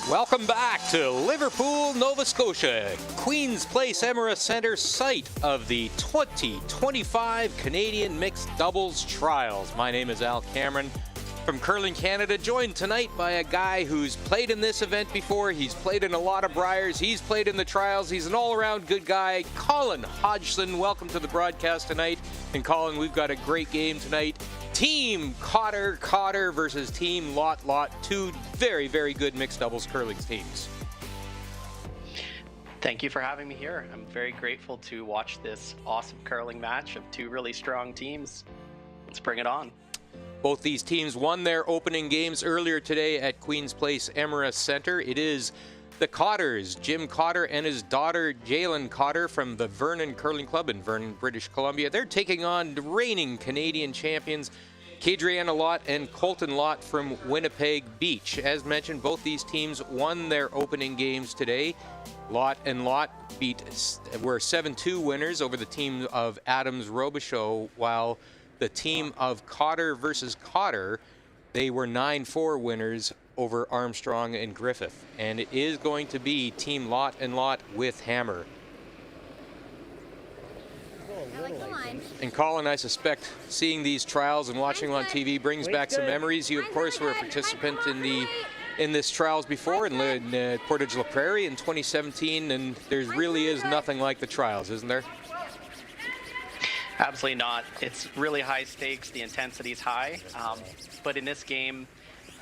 Welcome back to Liverpool, Nova Scotia, Queen's Place Emirates Centre, site of the 2025 Canadian Mixed Doubles Trials. My name is Al Cameron from Curling Canada, joined tonight by a guy who's played in this event before. He's played in a lot of Briars. He's played in the trials. He's an all-around good guy. Colin Hodgson, welcome to the broadcast tonight. And Colin, we've got a great game tonight. Team Cotter versus Team Lot. Two very, very good mixed doubles curling teams. Thank you for having me here. I'm very grateful to watch this awesome curling match of two really strong teams. Let's bring it on. Both these teams won their opening games earlier today at Queen's Place Emirates Centre. It is the Cotters, Jim Cotter and his daughter Jalen Cotter from the Vernon Curling Club in Vernon, British Columbia. They're taking on the reigning Canadian champions Kadriana Lott and Colton Lott from Winnipeg Beach. As mentioned, both these teams won their opening games today. Lott and Lott were 7-2 winners over the team of Adams Robichaud, while the team of Cotter versus Cotter, they were 9-4 winners over Armstrong and Griffith. And it is going to be Team Lott and Lott with Hammer. I like the line. And Colin, I suspect seeing these trials and watching them on TV brings back some memories. You, of course, were a participant in this trials before in Portage La Prairie in 2017, and there really is nothing like the trials, isn't there? Absolutely not. It's really high stakes. The intensity is high. But in this game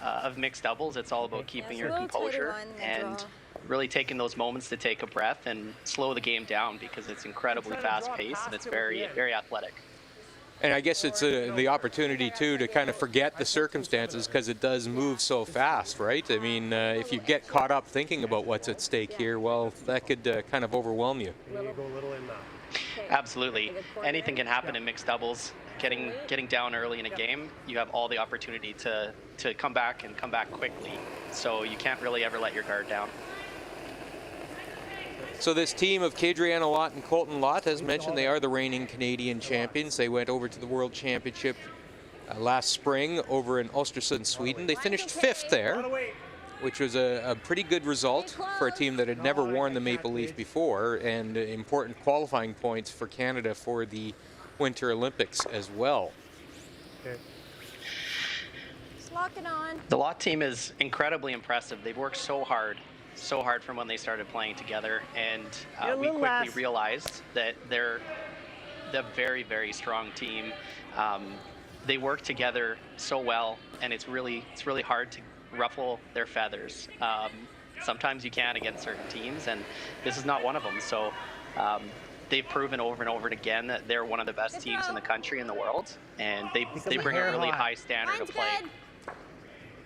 of mixed doubles, it's all about keeping your composure and really taking those moments to take a breath and slow the game down, because it's incredibly fast-paced and it's very, very athletic. And I guess it's the opportunity, too, to kind of forget the circumstances, because it does move so fast, right? I mean, if you get caught up thinking about what's at stake here, well, that could kind of overwhelm you. Absolutely. Anything can happen in mixed doubles. Getting down early in a game, you have all the opportunity to come back and come back quickly. So you can't really ever let your guard down. So this team of Kadriana Lott and Colton Lott, as mentioned, they are the reigning Canadian champions. They went over to the World Championship last spring over in Östersund, Sweden. They finished 5th there, which was a pretty good result for a team that had never worn the Maple Leaf before, and important qualifying points for Canada for the Winter Olympics as well. Just lock it on. The Lott team is incredibly impressive. They've worked so hard from when they started playing together, and we quickly realized that they're the very, very strong team. They work together so well, and it's really hard to ruffle their feathers. Sometimes you can against certain teams, and this is not one of them. So they've proven over and over again that they're one of the best teams in the country and the world, and they bring a really high standard of play.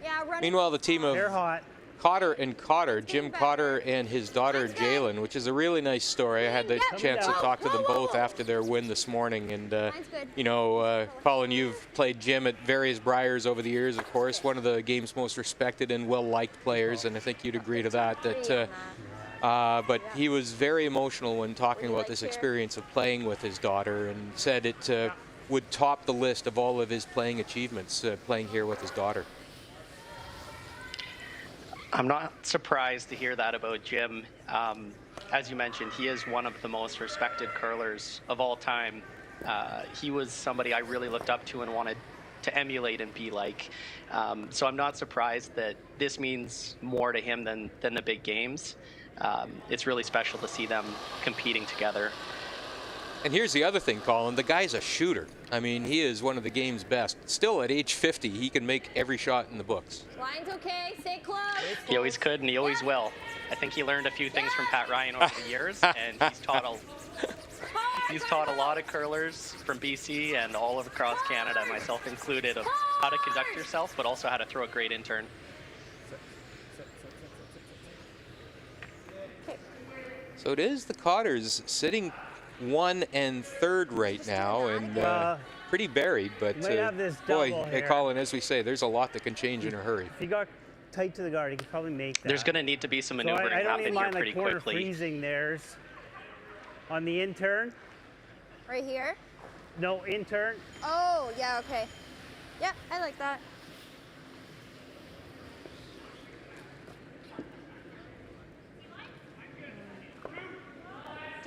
Yeah, Meanwhile, the team of Cotter and Cotter, Jim Cotter and his daughter Jalen, which is a really nice story. I had the chance to talk to them both after their win this morning. And, you know, Colin, you've played Jim at various Briars over the years, of course, one of the game's most respected and well-liked players, and I think you'd agree to that. But he was very emotional when talking about this experience of playing with his daughter, and said it would top the list of all of his playing achievements, playing here with his daughter. I'm not surprised to hear that about Jim. As you mentioned, he is one of the most respected curlers of all time. He was somebody I really looked up to and wanted to emulate and be like. So I'm not surprised that this means more to him than the big games. It's really special to see them competing together. And here's the other thing, Colin. The guy's a shooter. I mean, he is one of the game's best. Still, at age 50, he can make every shot in the books. Line's okay. Stay close. He always could, and he always will. I think he learned a few things from Pat Ryan over the years, and he's taught a lot of curlers from BC and all across Canada, myself included, of how to conduct yourself, but also how to throw a great intern. So it is the Cotters sitting 1 and 3rd right now, and pretty buried, but boy, Colin, as we say, there's a lot that can change in a hurry. If he got tight to the guard, he could probably make that. There's going to need to be some maneuvering happen here pretty quickly. Freezing theirs on the intern. Right here? No, intern. Oh, yeah, okay. Yeah, I like that.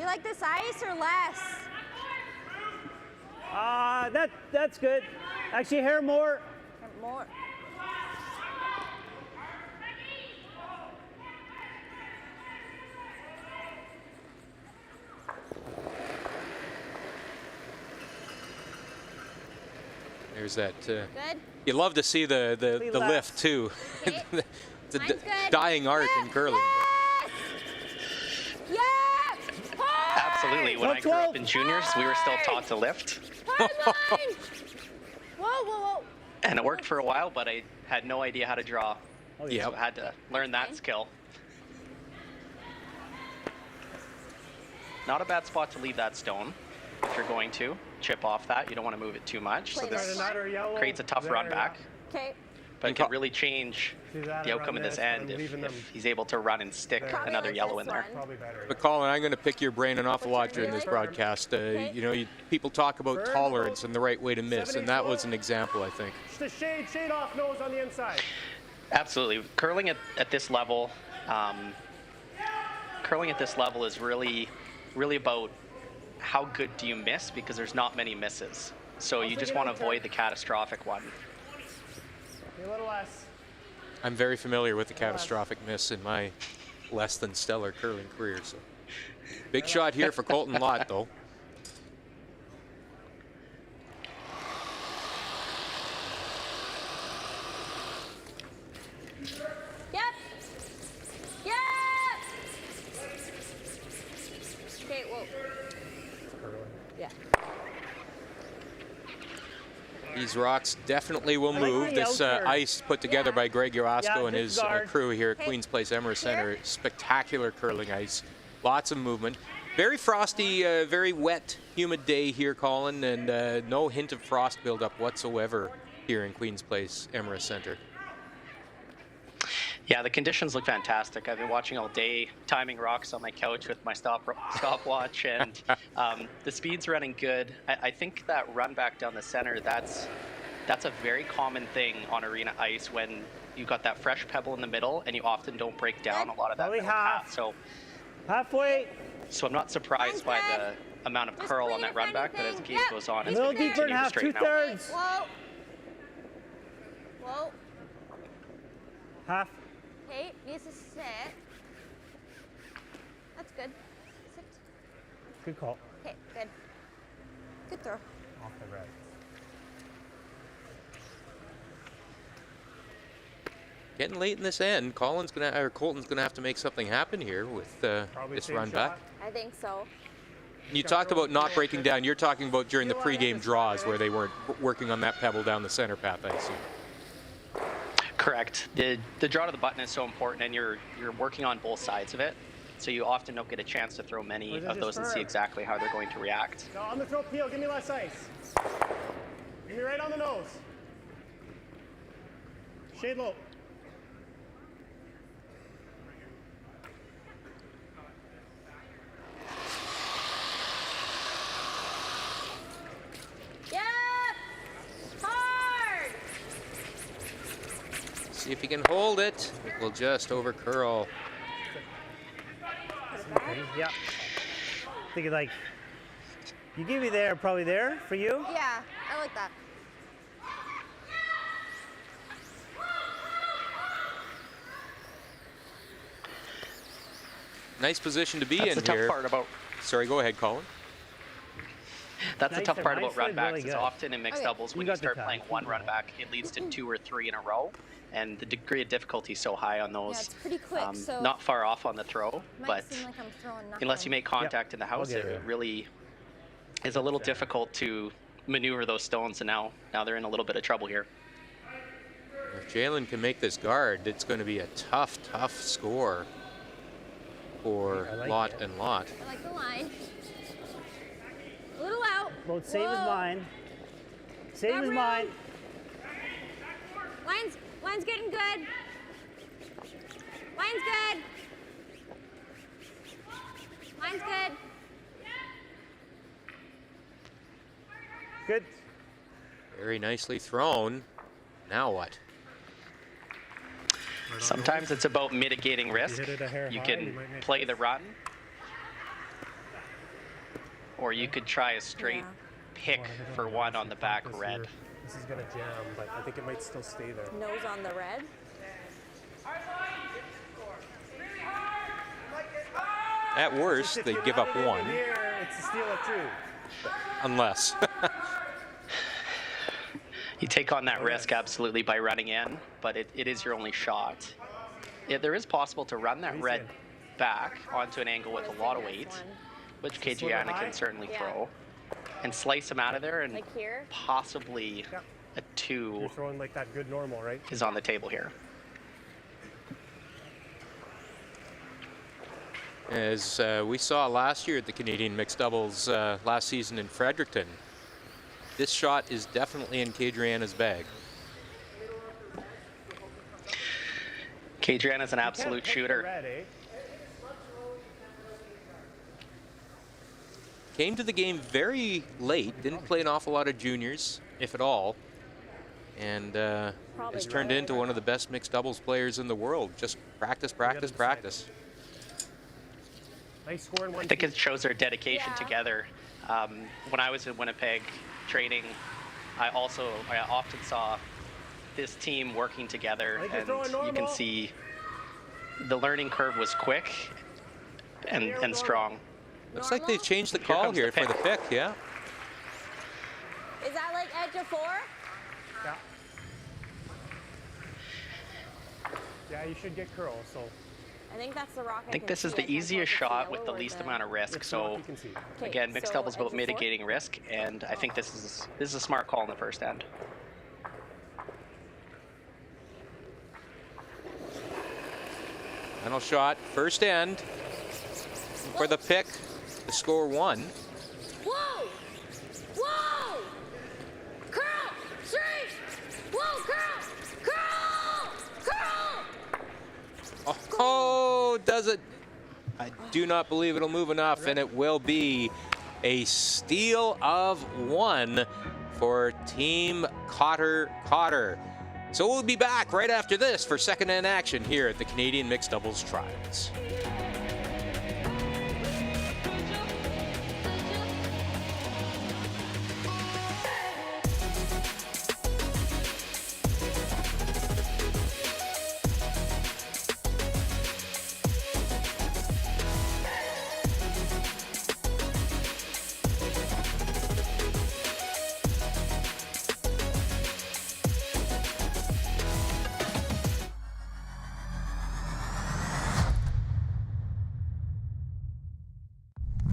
You like this ice or less? That's good. Actually, hair more. More. There's that. Good. You love to see the lift too. Okay. It's a Mine's good. dying art in curling. Yes! Yes! Hard! Absolutely. When I grew up in juniors, we were still taught to lift. Hard line! Whoa, whoa, whoa. And it worked for a while, but I had no idea how to draw. Yeah. So I had to learn that skill. Not a bad spot to leave that stone if you're going to chip off that. You don't want to move it too much. So this creates a tough run back. Okay. But it could really change the outcome of this end if he's able to run and stick another yellow in there. But Colin, I'm going to pick your brain an awful lot during this broadcast. You know, people talk about tolerance and the right way to miss, and that was an example, I think. Just shade off nose on the inside. Absolutely. Curling at this level, is really about how good do you miss, because there's not many misses. So you just want to avoid the catastrophic one. A little less. I'm very familiar with the catastrophic miss in my less than stellar curling career. So, big shot here for Colton Lott, though. Yep. Yep. Okay, whoa. Yeah. These rocks definitely will move. This ice put together by Greg Urasco and his crew here at Queen's Place Emera Center. Spectacular curling ice. Lots of movement. Very frosty, very wet, humid day here, Colin, and no hint of frost buildup whatsoever here in Queen's Place Emera Center. Yeah, the conditions look fantastic. I've been watching all day, timing rocks on my couch with my stopwatch, and the speed's running good. I think that run back down the center, that's a very common thing on arena ice when you've got that fresh pebble in the middle, and you often don't break down a lot of that middle path. So halfway. So I'm not surprised by the amount of curl on that run back, but as the game goes on, it's A little going to deeper continue in to half, straighten out. 2/3. Whoa. Whoa. Half. Okay, needs to sit. That's good. Sit. Good call. Okay, good. Good throw. Off the red. Getting late in this end, Colton's gonna have to make something happen here with this run back. I think so. You talked about not breaking down. You're talking about during the pregame draws where they weren't working on that pebble down the center path, I assume. Correct. The draw to the button is so important, and you're working on both sides of it. So you often don't get a chance to throw many of those and see exactly how they're going to react. No, on the throw peel, give me less ice. Give me right on the nose. Shade low. Yep. Hard. See if he can hold it. It will just over curl. Yeah. Thinking like, you give me there, probably there for you. Yeah, I like that. Nice position to be That's in the tough here. part about. Sorry, go ahead, Colin. That's the Nice tough and part nice about run and backs. really It's good. often in mixed doubles when You you got the start time. playing one run back, it leads to 2 or 3 in a row, and the degree of difficulty is so high on those. Yeah, it's pretty quick, so not far off on the throw, might but seem like I'm throwing nothing. unless you make contact in the house, get it it. really is a little difficult to maneuver those stones, and now they're in a little bit of trouble here. If Jalen can make this guard, it's going to be a tough score for I like Lott it. and Lott. I like the line. A little out. Well, same as Whoa. mine. Same Got as room. mine. Line's getting good. Line's good. Line's good. Good. Very nicely thrown. Now what? Sometimes it's about mitigating risk. hit it a hair You high, can you might make play the run, or you could try a straight pick for one on the back red. This is gonna jam, but I think it might still stay there. Nose on the red. At worst, they give up one. Here, it's a steal of 2. Unless. You take on that risk absolutely by running in, but it is your only shot. There is possible to run that red back onto an angle with a lot of weight, which Kadriana can certainly throw, and slice him out of there, and Like here? possibly a 2 You're throwing like that good normal, right? is on the table here. As we saw last year at the Canadian Mixed Doubles last season in Fredericton, this shot is definitely in Kadriana's bag. Kadriana's an absolute shooter. Red, eh? Came to the game very late, didn't play an awful lot of juniors, if at all, and has turned into one of the best mixed doubles players in the world. Just practice, practice, practice. Nice score in one. I think it shows their dedication together. When I was in Winnipeg training, I often saw this team working together, and you can see the learning curve was quick and strong. Looks like they've changed the call here for the pick, yeah. Is that like edge of 4? Yeah. Yeah, you should get curl, so. I think that's the rock. I think this is the easiest shot with the least amount of risk. So again, mixed doubles about mitigating risk, and I think this is a smart call in the first end. Final shot, first end for the pick. The score 1. Whoa! Whoa! Curl! Straight! Whoa! Curl! Curl! Curl! Oh, does it? I do not believe it'll move enough, and it will be a steal of 1 for Team Cotter. So we'll be back right after this for second end action here at the Canadian Mixed Doubles Trials.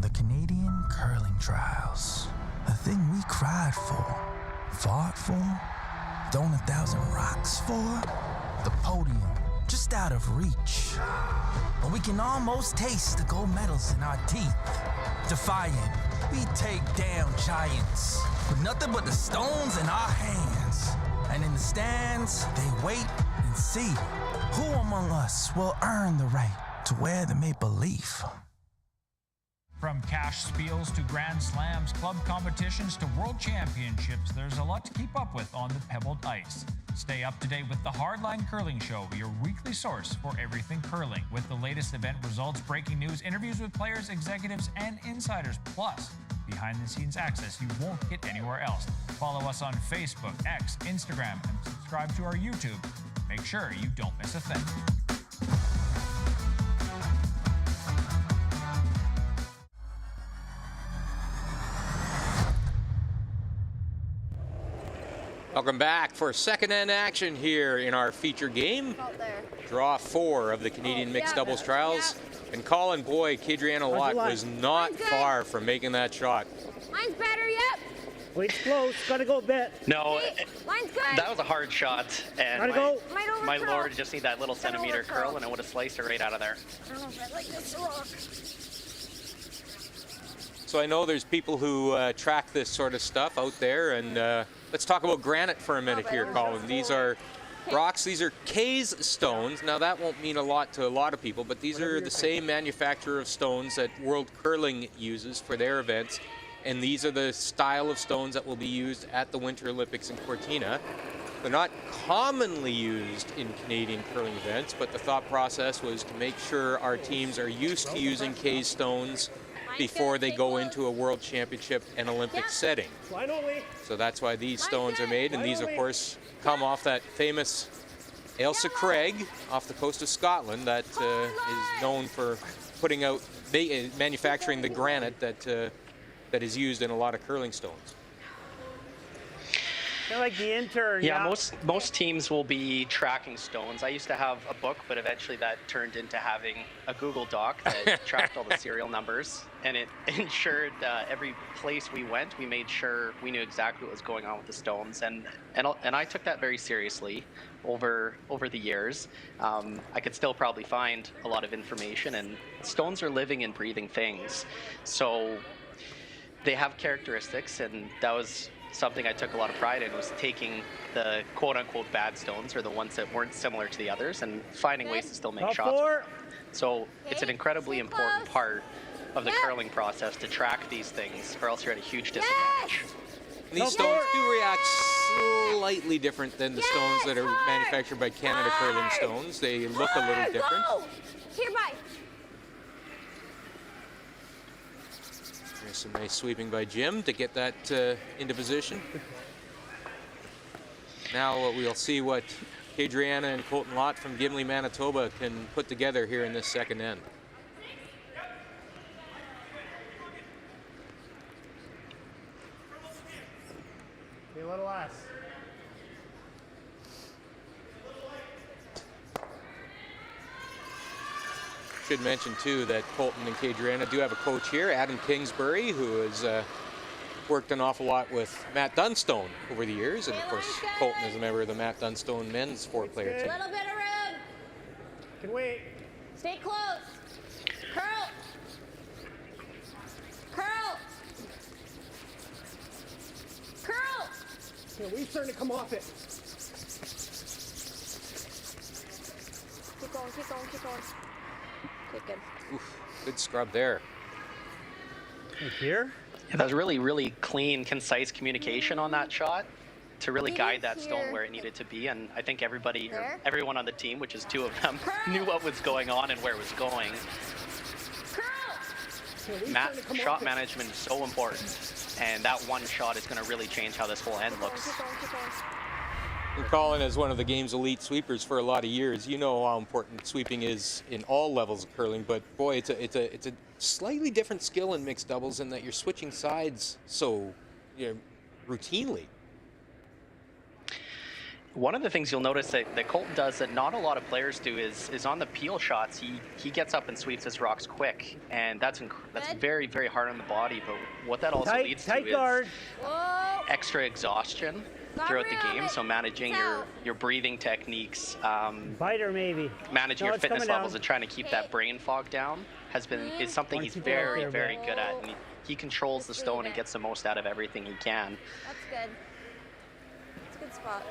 The Canadian Curling Trials. The thing we cried for, fought for, thrown 1,000 rocks for. The podium, just out of reach. But we can almost taste the gold medals in our teeth. Defiant, we take down giants with nothing but the stones in our hands. And in the stands, they wait and see who among us will earn the right to wear the maple leaf. From cash spiels to Grand Slams, club competitions to world championships, there's a lot to keep up with on the pebbled ice. Stay up to date with the Hardline Curling Show, your weekly source for everything curling, with the latest event results, breaking news, interviews with players, executives, and insiders, plus behind-the-scenes access you won't get anywhere else. Follow us on Facebook, X, Instagram, and subscribe to our YouTube. Make sure you don't miss a thing. Welcome back for second end action here in our feature game. Draw 4 of the Canadian Mixed Doubles Trials. And Colin, boy, Kadriana Lott was not far from making that shot. Mine's better, yep. Weight's close, gotta go a bit. No, Mine's good. that was a hard shot, and Gotta go. my lord, just need that little centimeter curl, and it would have sliced it right out of there. I don't know if I like this rock. So I know there's people who track this sort of stuff out there, and let's talk about granite for a minute here, Colin. These are rocks, these are K's stones. Now that won't mean a lot to a lot of people, but these are the same manufacturer of stones that World Curling uses for their events, and these are the style of stones that will be used at the Winter Olympics in Cortina. They're not commonly used in Canadian curling events, but the thought process was to make sure our teams are used to using K's stones before they go into a world championship and Olympic setting. Line only. So that's why these stones are made, and these, of course, come off that famous Ailsa Craig off the coast of Scotland that is known for putting out, manufacturing the granite that is used in a lot of curling stones. They're like the intern. Yeah, most teams will be tracking stones. I used to have a book, but eventually that turned into having a Google Doc that tracked all the serial numbers, and it ensured every place we went, we made sure we knew exactly what was going on with the stones, and I took that very seriously over the years. I could still probably find a lot of information, and stones are living and breathing things, so they have characteristics, and that was something I took a lot of pride in, was taking the quote-unquote bad stones, or the ones that weren't similar to the others, and finding ways to still make shots with them. So it's an incredibly important part of the curling process to track these things, or else you're at a huge disadvantage. These stones do react slightly different than the stones that are manufactured by Canada Curling Stones. They look a little different. Here, bye. There's some nice sweeping by Jim to get that into position. Now we'll see what Adriana and Colton Lott from Gimli, Manitoba can put together here in this second end. Be a little less. Should mention too that Colton and Kadriana do have a coach here, Adam Kingsbury, who has worked an awful lot with Matt Dunstone over the years, and of course Colton is a member of the Matt Dunstone men's four-player team. A little bit of room. Can wait. Stay close. Curl. Curl. Curl. Yeah, we're starting to come off it. Keep going, keep going, keep going. Okay, good. Oof, good scrub there. Here? Yeah, that was really clean, concise communication on that shot to really guide that stone where it needed to be. And I think everybody, or everyone on the team, which is two of them, knew what was going on and where it was going. Shot management is so important, and that one shot is going to really change how this whole end looks. And Colin, as one of the game's elite sweepers for a lot of years, you know how important sweeping is in all levels of curling. But boy, it's a slightly different skill in mixed doubles in that you're switching sides so routinely. One of the things you'll notice that Colton does that not a lot of players do is on the peel shots, he gets up and sweeps his rocks quick, and that's very, very hard on the body. But what that also leads to is extra exhaustion throughout the game. So managing your breathing techniques, Biter maybe. Managing your fitness levels, and trying to keep that brain fog down is something he's very, very good at. And he controls the stone and gets the most out of everything he can. That's good. That's a good spot.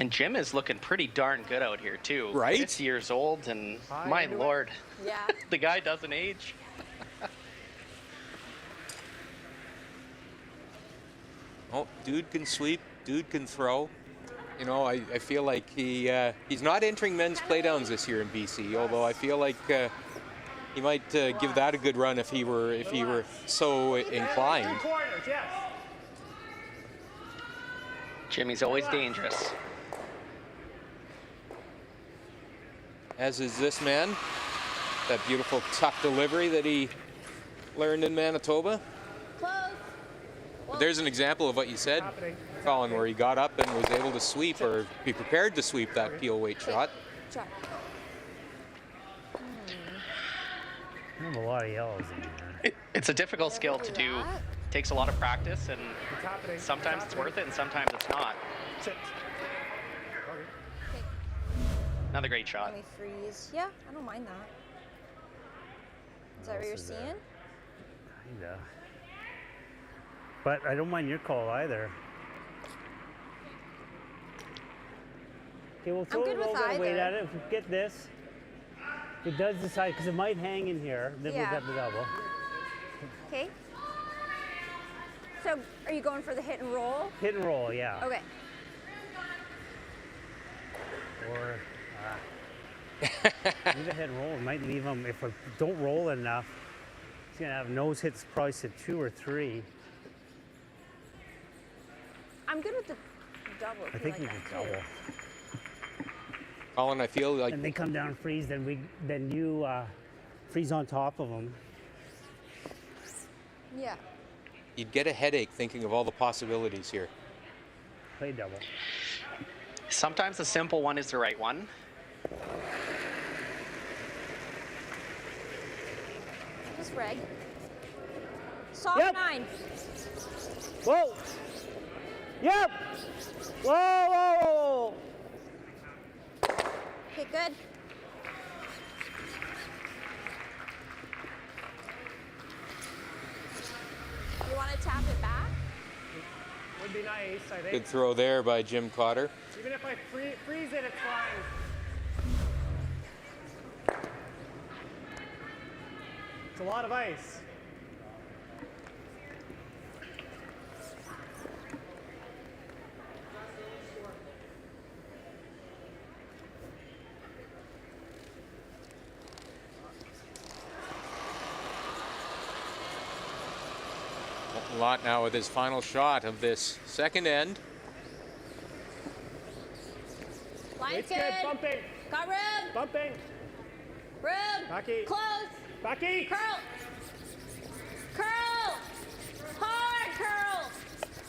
And Jim is looking pretty darn good out here too. Right? 6 years old, and my lord, the guy doesn't age. Oh, dude can sweep, dude can throw. You know, I feel like he's not entering men's playdowns this year in BC, although I feel like he might give that a good run if he were so inclined. Jimmy's always dangerous. As is this man. That beautiful tuck delivery that he learned in Manitoba. There's an example of what you said, Colin, where he got up and was able to sweep, or be prepared to sweep that peel weight shot. I have a lot of yellows in here. It's a difficult skill to do. It takes a lot of practice, and sometimes it's worth it and sometimes it's not. Another great shot. Let me freeze. Yeah, I don't mind that. Is that what you're seeing? Kinda. But I don't mind your call either. Okay, we'll throw a little bit of weight at it. If we get this, if it does decide, because it might hang in here, then we've got the double. Okay. So, are you going for the hit and roll? Hit and roll, yeah. Okay. Or, Leave ahead roll. It might leave him, if we don't roll enough, he's going to have nose hits probably to 2 or 3. I'm good with the double. I think we can double. Colin, I feel like And they come down and freeze, then you freeze on top of them. Yeah. you'd get a headache thinking of all the possibilities here. Play double. Sometimes the simple one is the right one. Just reg. Soft Yep. 9. Whoa! Yep! Whoa, whoa, whoa! Okay, good. You want to tap it back? Would be nice, I think. Good throw there by Jim Cotter. Even if I freeze it, it's fine. It's a lot of ice. Lot now with his final shot of this second end. Line's It's good. Bumping. Got room. Bumping. Room. Bucky. Close. Bucky. Curl. Curl. Hard curl.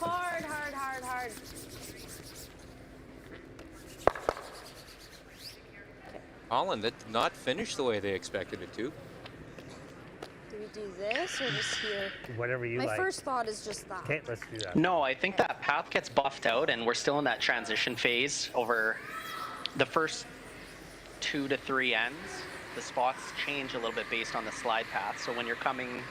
Hard, hard, hard, hard. Colin, that did not finish the way they expected it to. Do we do this or just here? Whatever you My like. first thought is just that. Okay, let's do that. No, I think that path gets buffed out, and we're still in that transition phase over the first 2 to 3 ends. The spots change a little bit based on the slide path. So when you're coming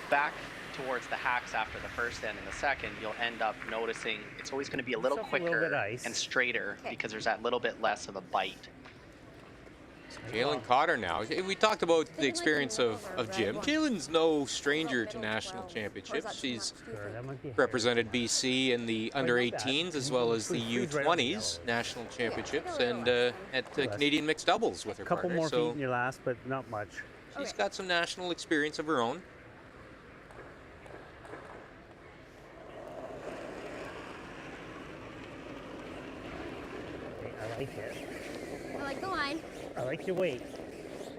back towards the hacks after the first end and the second, you'll end up noticing it's always going to be a little Yourself a little quicker bit ice. and straighter Okay. because there's that little bit less of a bite. Jalen Cotter now. We talked about the like experience the of middle or Jim. red one. Jalen's no stranger to Middle national 12. Or is championships. that too She's much, do you Sure, think? that might be represented BC in the under not bad. 18s as well as the Freeze right on the U20s yellow. national championships take a and little at the Canadian mixed doubles with her a couple partner. more So feet in your last, but not much. she's Okay. got some national experience of her own. Okay, I like it. I like the line. I like your weight.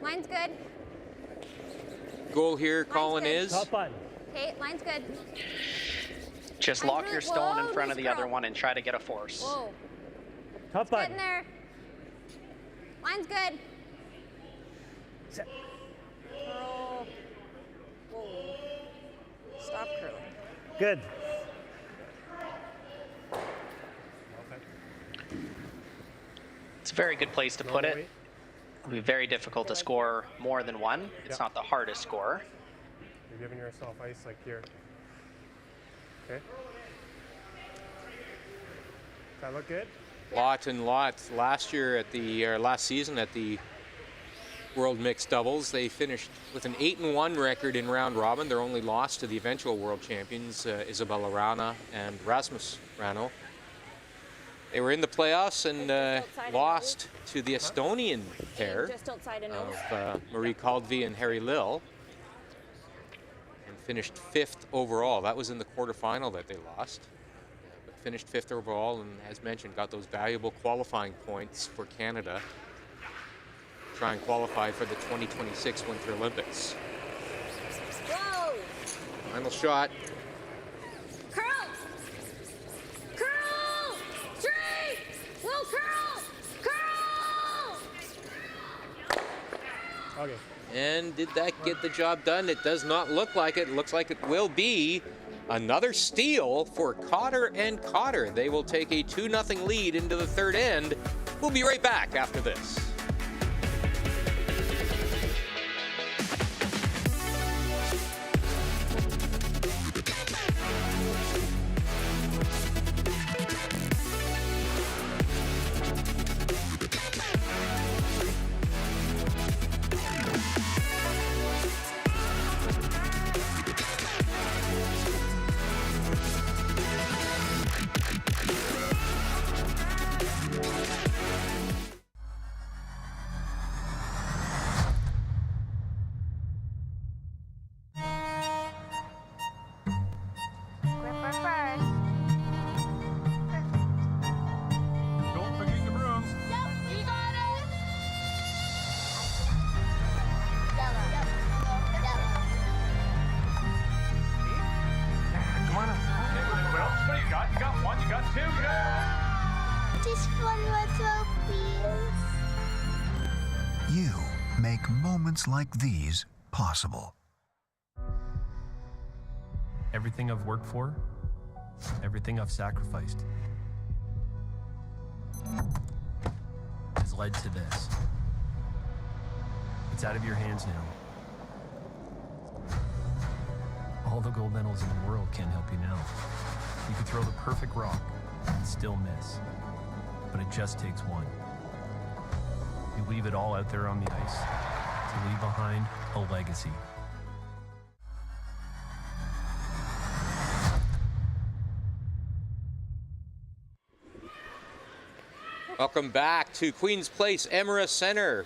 Line's good. Goal here, Colin, good. is Top button. Okay, line's good. Just I'm lock really- your stone in whoa, front of loose the other curl. one and try to get a force. Whoa. Top Get button. in there. Line's good. Set. Curl. Whoa. Stop curling. Good. It's a very good place to put it. Weight. It'll be very difficult to score more than one. It's Yeah. not the hardest score. You're giving yourself ice like here. Okay. Does that look good? lot and lots. Last year at the last season at the World Mixed Doubles, they finished with an 8-1 record in round robin. Their only loss to the eventual world champions, Isabella Rana and Rasmus Rano. They were in the playoffs and lost to the Estonian pair Just outside of nose. of Marie Caldvey and Harry Lill, and finished 5th overall. That was in the quarterfinal that they lost, but finished 5th overall, and as mentioned, got those valuable qualifying points for Canada. Try and qualify for the 2026 Winter Olympics. Whoa. Final shot. Curl. Curl. Straight. Little curl. Curl. Okay. And did that get the job done? It does not look like it. It looks like it will be another steal for Cotter and Cotter. They will take a 2-0 lead into the third end. We'll be right back after this. just one little piece. You make moments like these possible. Everything I've worked for, everything I've sacrificed, has led to this. It's out of your hands now. All the gold medals in the world can't help you now. You can throw the perfect rock and still miss, but it just takes one. You leave it all out there on the ice to leave behind a legacy. Welcome back to Queen's Place Emera Center.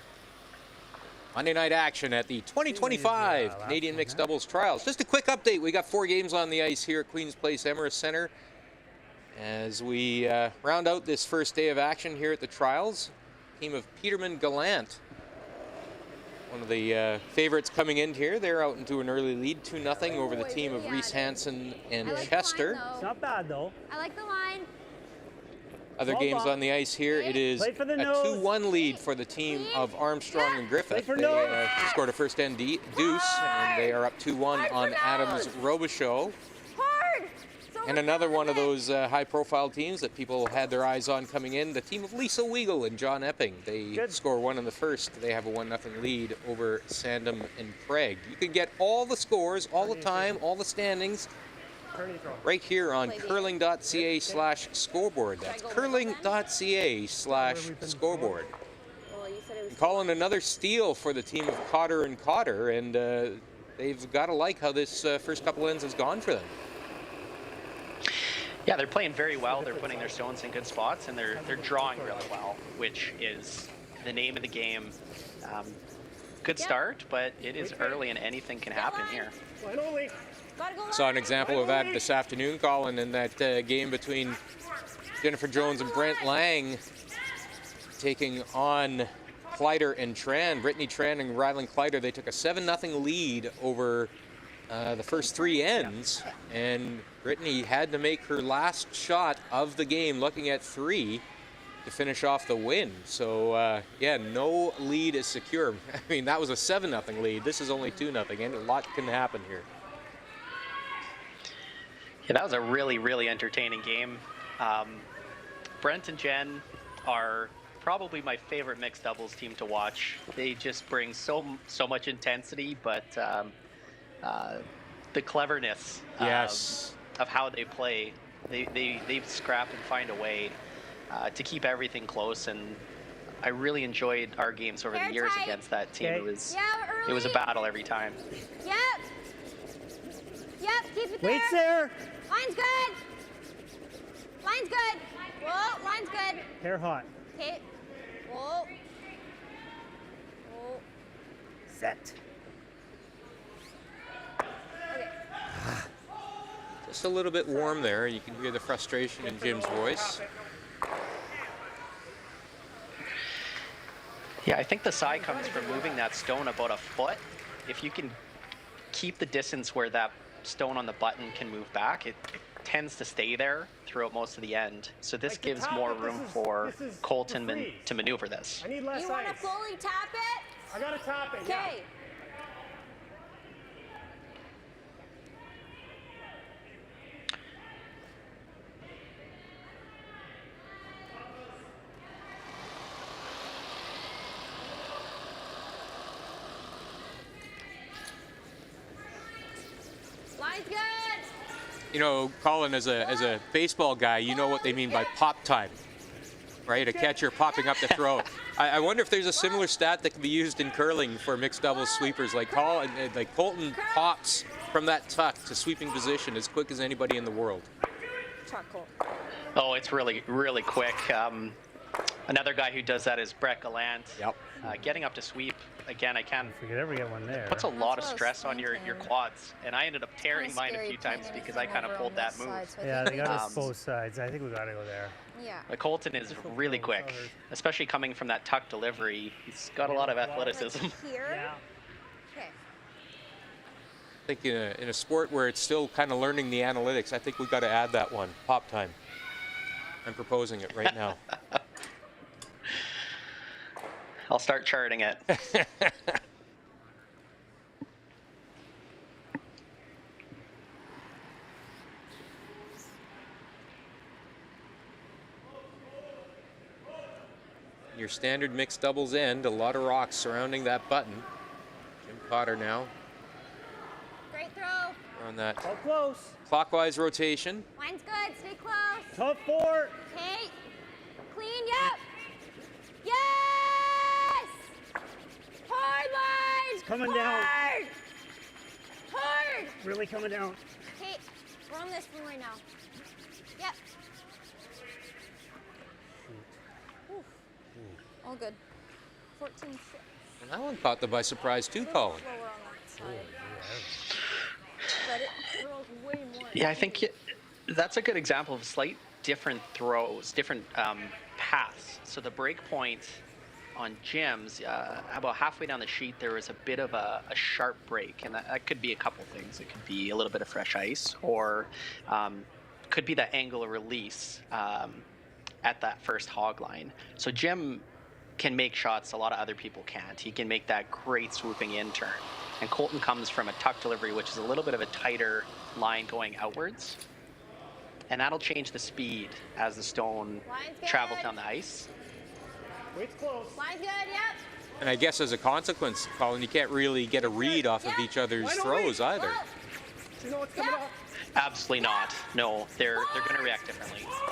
Monday night action at the 2025 Canadian Mixed Doubles Trials. Just a quick update. We got 4 games on the ice here at Queen's Place Emera Center. As we round out this first day of action here at the trials, team of Peterman Gallant, one of the favorites coming in here. They're out into an early lead, 2-0 over the team of Reese Hansen and Chester. It's not bad though. I like the line. Other games on the ice here, it is a 2-1 lead for the team of Armstrong and Griffith. They scored a first end deuce, and they are up 2-1 on Adams Robichaud. And another one of those high-profile teams that people had their eyes on coming in, the team of Lisa Weigel and John Epping. They score 1 in the first. They have a 1-0 lead over Sandham and Craig. You can get all the scores, all the time, all the standings right here on curling.ca/scoreboard. That's curling.ca/scoreboard. Calling another steal for the team of Cotter and Cotter, and they've got to like how this first couple ends has gone for them. Yeah, they're playing very well. They're putting their stones in good spots, and they're drawing really well, which is the name of the game. Good start, but it is early, and anything can happen here. Saw an example of that this afternoon, Colin, in that game between Jennifer Jones and Brent Lang, taking on Kleider and Tran. Brittany Tran and Rylan Kleider, they took a 7-0 lead over the first 3 ends, and Brittany had to make her last shot of the game, looking at 3, to finish off the win. So, yeah, no lead is secure. I mean, that was a 7-0 lead. This is only 2-0, and a lot can happen here. Yeah, that was a really, really entertaining game. Brent and Jen are probably my favorite mixed doubles team to watch. They just bring so much intensity, but the cleverness of how they play, they scrap and find a way to keep everything close. And I really enjoyed our games over the years against that team. It was a battle every time. Yep, keep it there. Wait's there. Line's good. Line's good. Whoa, line's good. Hair hot. Okay. Whoa. Whoa. Set. Okay. Just a little bit warm there. You can hear the frustration in Jim's voice. Yeah, I think the side comes from moving that stone about a foot. If you can keep the distance where that stone on the button can move back, it tends to stay there throughout most of the end. So this gives more room for Colton to maneuver this. I need less You want to fully tap it? I got to tap it. Okay. Line's good. You know, Colin, as a baseball guy, you know what they mean by pop time, right? A catcher popping up to throw. I wonder if there's a similar stat that can be used in curling for mixed doubles sweepers. Like Colton pops from that tuck to sweeping position as quick as anybody in the world. Oh, it's really, really quick. Another guy who does that is Brett Gallant. Yep. Getting up to sweep, again, I can't. If we could ever get one there. Puts a lot of stress on your quads, and I ended up tearing mine a few times because I kind of pulled that move. Yeah, they got us both sides. I think we got to go there. Yeah. But Colton is really quick, especially coming from that tuck delivery. He's got a lot of athleticism. Here? Yeah. Okay. I think in a sport where it's still kind of learning the analytics, I think we've got to add that one, pop time. I'm proposing it right now. I'll start charting it. Your standard mixed doubles end, a lot of rocks surrounding that button. Jim Cotter now Great throw. on that How close? clockwise rotation. Line's good. Stay close. Top 4. Okay. Clean. Yep. Yes. Hard line. It's coming Hard. down. Hard. Really coming down. Okay. We're on this one right now. Yep. Oof. All good. 14 6. And that one caught them by surprise too, Colin. Slower on that side. But it throws way more. Yeah, I think that's a good example of slight different throws, different paths. So the break point on Jim's, about halfway down the sheet, there was a bit of a sharp break, and that could be a couple things. It could be a little bit of fresh ice, or could be that angle of release at that first hog line. So Jim can make shots a lot of other people can't. He can make that great swooping in turn. And Colton comes from a tuck delivery, which is a little bit of a tighter line going outwards. And that'll change the speed as the stone travels down the ice. Wait's close. Line's good. Yep. And I guess as a consequence, Colin, you can't really get a read off of each other's throws either. You know what's coming off? Absolutely not. No, they're going to react differently. Hard,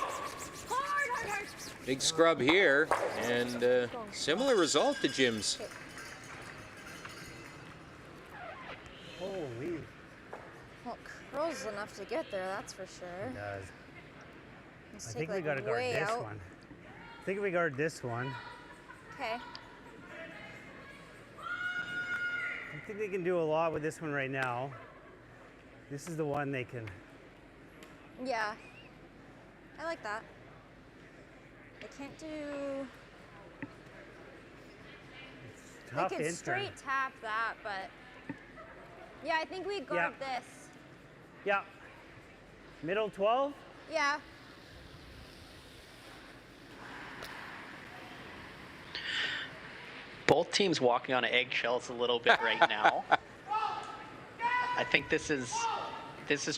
hard, hard. Big scrub here, and similar result to Jim's. Holy. Well, curls enough to get there, that's for sure. It does. Let's I take, think we like, got to guard way this out. one. I think we guard this one. Okay. I think they can do a lot with this one right now. This is the one they can. Yeah. I like that. They can't do. Tough They can in straight turn. tap that, but. Yeah, I think we guard this. Yeah. Middle 12? Yeah. Both teams walking on eggshells a little bit right now. I think this is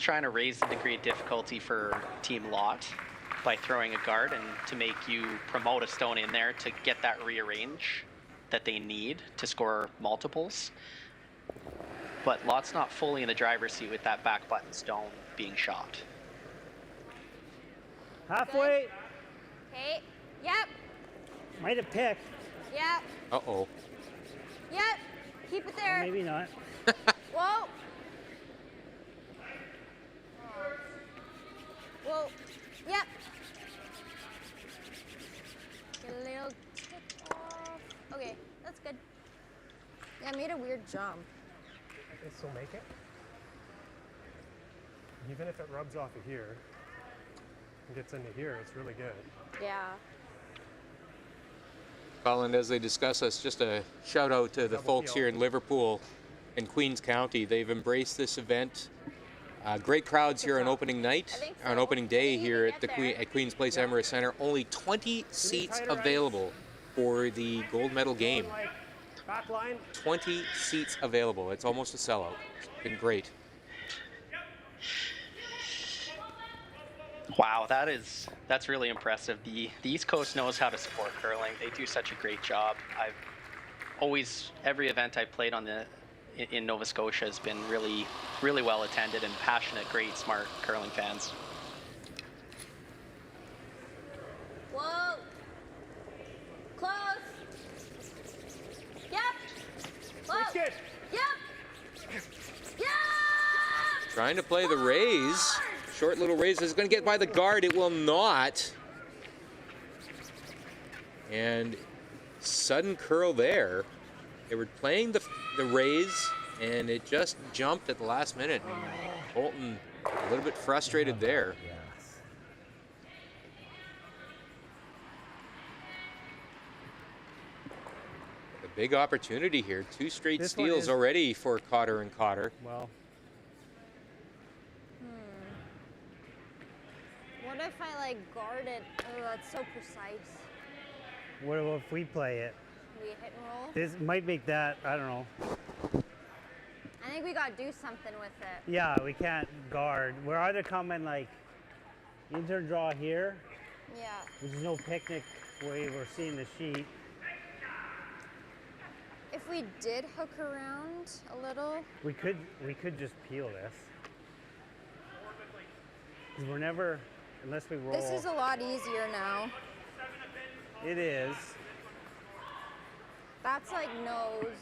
trying to raise the degree of difficulty for Team Lot by throwing a guard and to make you promote a stone in there to get that rearrange that they need to score multiples. But Lot's not fully in the driver's seat with that back button stone being shot. Halfway. Okay. Yep. Might have picked. Yep. Uh-oh. Yep. Keep it there. Maybe not. Whoa. Whoa. Yep. Get a little tip off. Okay, that's good. Yeah, I made a weird jump. I can still make it. Even if it rubs off of here and gets into here, it's really good. Yeah. Colin, as they discuss us, just a shout out to the Double folks kill. here in Liverpool and Queens County. They've embraced this event. Great crowds here on opening night, on opening day here at the Queens Place Emirates Center. Only 20 seats available for the gold medal game. Back line. 20 seats available. It's almost a sellout. It's been great. Wow, that's really impressive. The East Coast knows how to support curling. They do such a great job. I've always, every event I've played on in Nova Scotia has been really, really well attended and passionate, great, smart curling fans. Whoa. Close. Yep. Whoa. It's good. Yep. Yep. Trying to play the raise. Short little raise is going to get by the guard. It will not. And sudden curl there. They were playing the raise, and it just jumped at the last minute. And Bolton a little bit frustrated there. A big opportunity here. 2 straight This one steals is- already for Cotter and Cotter. Well. What if I like guard it? Oh, that's so precise. What if we play it? We hit and roll? This might make that, I don't know. I think we gotta do something with it. Yeah, we can't guard. We're either coming like intern draw here. Yeah. Which is no picnic way we're seeing the sheet. If we did hook around a little. We could just peel this. Because we're never, unless we roll. This is a lot easier now. It is. That's like nose.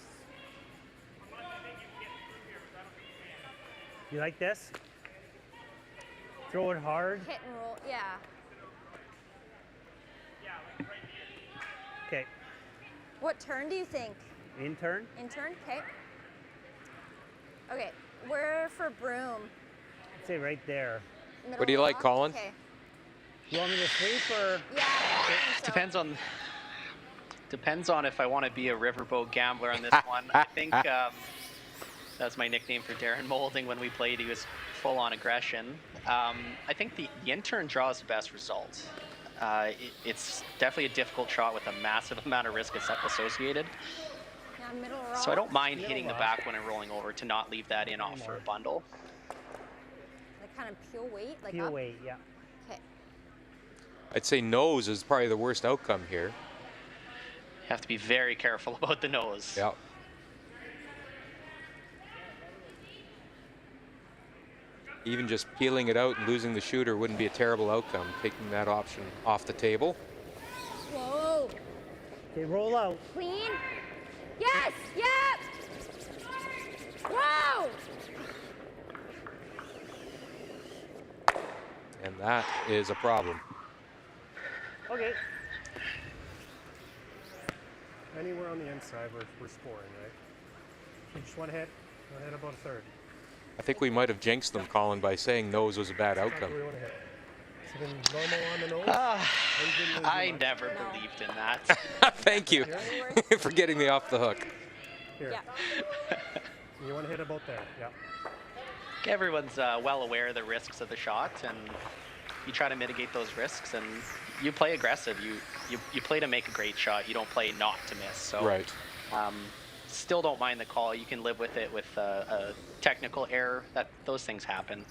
You like this? Throw it hard. Hit and roll, yeah. Okay. What turn do you think? Intern? Intern, okay. Okay, we're for broom. I'd say right there. Middle What do you like, rock? Colin? Okay. You want me to sleep or? Yeah, I think so. Depends on if I want to be a riverboat gambler on this one. I think that's my nickname for Darren Moulding when we played. He was full on aggression. I think the intern draw is the best result. It's definitely a difficult shot with a massive amount of risk associated. Yeah, middle rock. So I don't mind hitting the back when I'm rolling over to not leave that in off for a bundle. Like kind of peel weight, like Peel up? weight, yeah. Okay. I'd say nose is probably the worst outcome here. You have to be very careful about the nose. Yeah. Even just peeling it out and losing the shooter wouldn't be a terrible outcome, taking that option off the table. Whoa. Okay, roll out. Clean. Yes, yep. Whoa. And that is a problem. Okay. Anywhere on the inside, we're scoring, right? You just want to hit about a third. I think we might have jinxed them, Colin, by saying nose was a bad outcome. Where you want to hit. So then normal on the nose? I never believed in that. Thank you for getting me off the hook. Here. Yeah. You want to hit about there, yeah. Everyone's well aware of the risks of the shot, and you try to mitigate those risks, and you play aggressive. You play to make a great shot. You don't play not to miss. So right. Still don't mind the call. You can live with it with a technical error. Those things happen.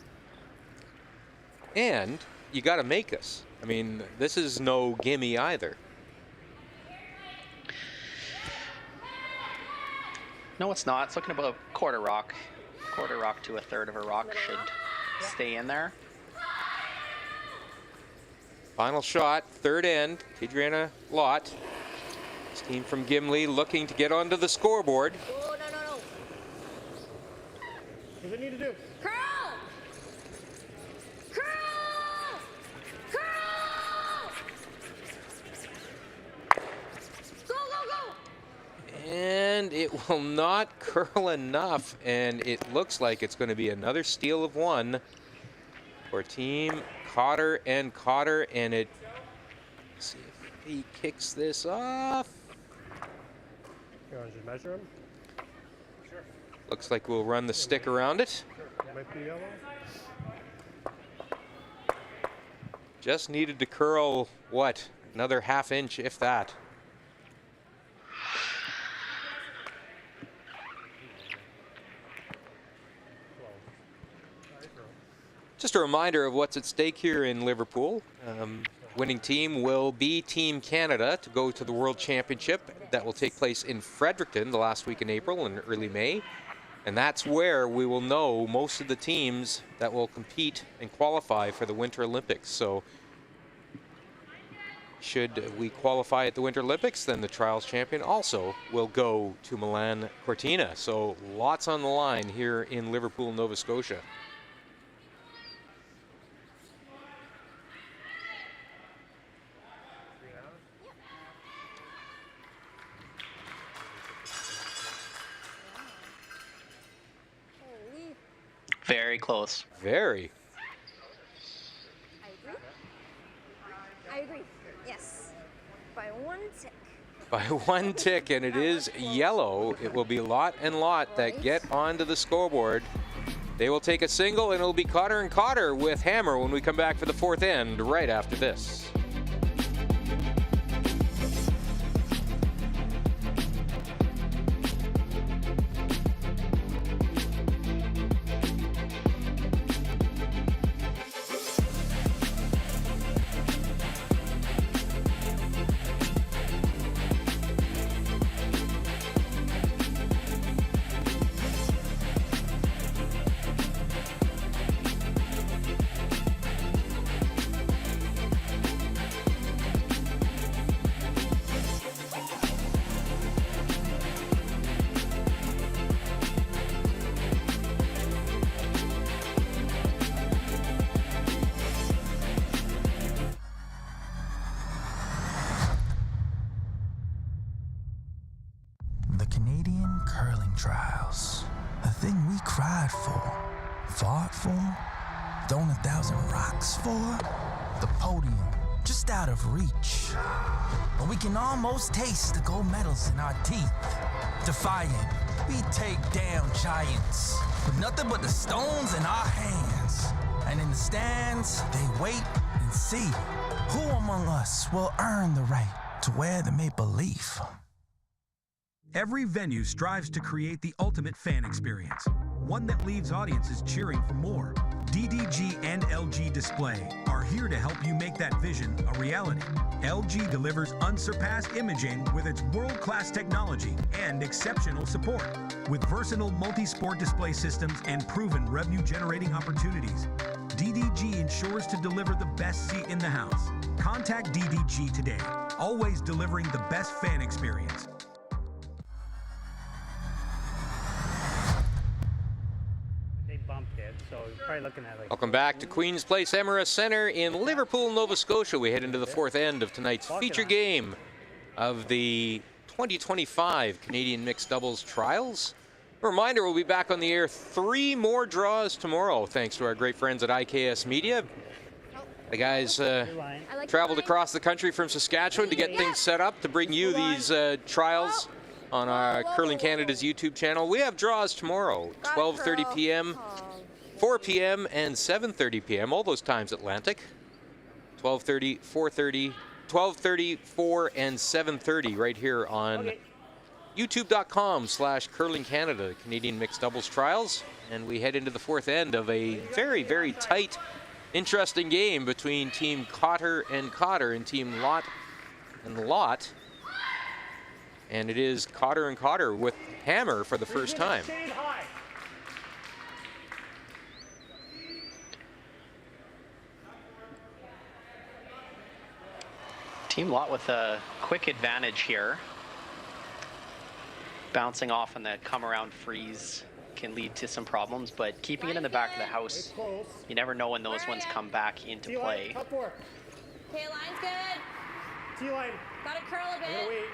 And you got to make us. I mean, this is no gimme either. No, it's not. It's looking about a quarter rock to a third of a rock should stay in there. Final shot, third end, Adriana Lott. This team from Gimli looking to get onto the scoreboard. Oh, no. What does it need to do? Curl! Curl! Curl! Go! And it will not curl enough, and it looks like it's going to be another steal of one for team Cotter, and it, let's see if he kicks this off. You want to just measure him? Sure. Looks like we'll run the stick around it. Might be yellow. Just needed to curl, what, another half inch, if that. Just a reminder of what's at stake here in Liverpool. Winning team will be Team Canada to go to the World Championship. That will take place in Fredericton the last week in April and early May. And that's where we will know most of the teams that will compete and qualify for the Winter Olympics. So should we qualify at the Winter Olympics, then the trials champion also will go to Milan Cortina. So lots on the line here in Liverpool, Nova Scotia. Very close. Very. I agree. Yes. By one tick. By one tick, and it is yellow. It will be Lott and Lott that get onto the scoreboard. They will take a single, and it'll be Cotter and Cotter with Hammer when we come back for the fourth end right after this. The Canadian curling trials. A thing we cried for, fought for, thrown 1,000 rocks for. The podium, just out of reach. But we can almost taste the gold medals in our teeth. Defiant, we take down giants with nothing but the stones in our hands. And in the stands, they wait and see who among us will earn the right to wear the maple leaf. Every venue strives to create the ultimate fan experience, one that leaves audiences cheering for more. DDG and LG Display are here to help you make that vision a reality. LG delivers unsurpassed imaging with its world-class technology and exceptional support. With versatile multi-sport display systems and proven revenue-generating opportunities, DDG ensures to deliver the best seat in the house. Contact DDG today, always delivering the best fan experience. So you're probably looking at like. Welcome back to Queen's Place Emera Centre in Liverpool, Nova Scotia. We head into the fourth end of tonight's feature game of the 2025 Canadian Mixed Doubles Trials. A reminder, we'll be back on the air 3 more draws tomorrow, thanks to our great friends at IKS Media. The guys traveled across the country from Saskatchewan to get things set up to bring you these trials on our Curling Canada's YouTube channel. We have draws tomorrow, 12:30 p.m., 4 p.m. and 7:30 p.m. All those times Atlantic. 12:30, 4:30, 12:30, 4, and 7:30 right here on youtube.com/Curling Canada, Canadian Mixed Doubles Trials. And we head into the fourth end of a very, very tight, interesting game between Team Cotter and Cotter and Team Lot and Lot. And it is Cotter and Cotter with Hammer for the first time. Team Lot with a quick advantage here. Bouncing off on the come around freeze can lead to some problems, but keeping it in the back of the house, you never know when those ones come back into play. Okay, line's good. T-line. Gotta curl a bit. Wait.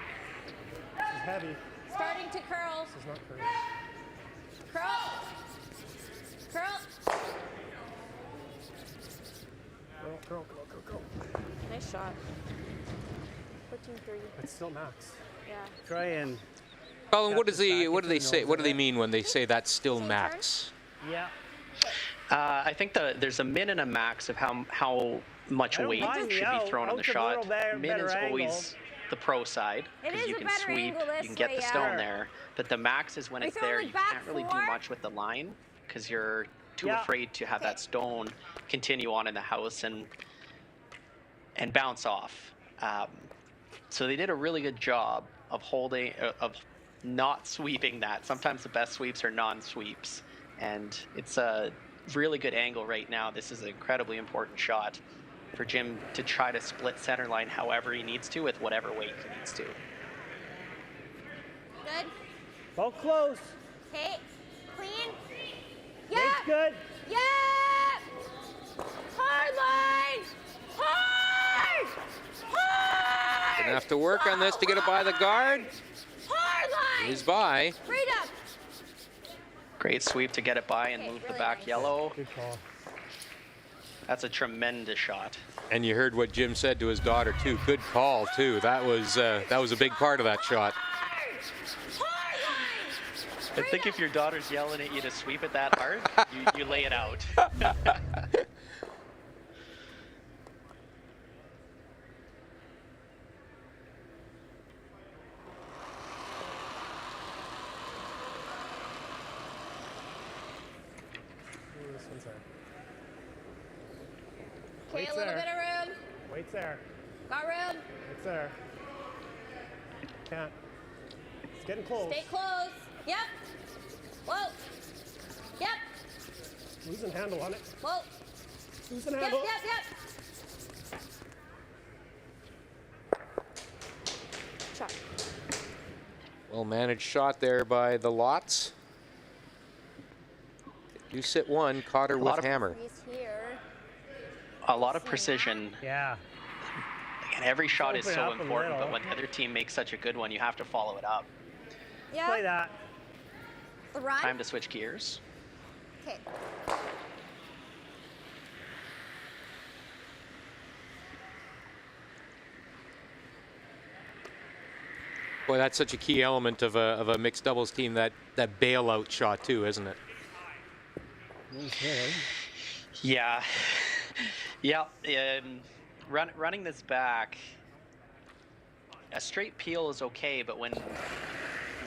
This is heavy. Starting to curl. This is not curling. Curl. Curl. Curl. Nice shot. 14-3. It's still max. Yeah. Try and. Colin, what do they say? What do they mean when they say that's still max? Yeah. I think there's a min and a max of how much weight should be thrown on the shot. Min is always the pro side because you can sweep, you can get the stone there. But the max is when it's there. You can't really do much with the line because you're too afraid to have that stone continue on in the house and bounce off. So they did a really good job of holding, of not sweeping that. Sometimes the best sweeps are non-sweeps, and it's a really good angle right now. This is an incredibly important shot for Jim to try to split center line however he needs to with whatever weight he needs to. Good. Ball close. Okay. Clean. Yeah. Good. Yeah. Hard line. Hard. Hard. Gonna have to work on this to get it by the guard. Hard line. He's by. Straight up. Great sweep to get it by and move the back yellow. Good call. That's a tremendous shot. And you heard what Jim said to his daughter too. Good call too. That was a big part of that shot. I think if your daughter's yelling at you to sweep it that hard, you lay it out. This one's there. Okay, a little bit of room. Wait's there. Got room. It's there. Can't. It's getting close. Stay close. Yep. Whoa. Yep. Losing handle on it. Whoa. Losing Yep, handle. yep, yep. Shot. Well managed shot there by the Lots. You sit one, Cotter with hammer. He's here. A lot of precision. Yeah. And every shot is Open so up a important, little. but when the other team makes such a good one, you have to follow it up. Yeah. Play that. The run. Time to switch gears. Okay. Boy, that's such a key element of a mixed doubles team, that bailout shot too, isn't it? Okay. Yeah. Yeah. Running this back, a straight peel is okay, but when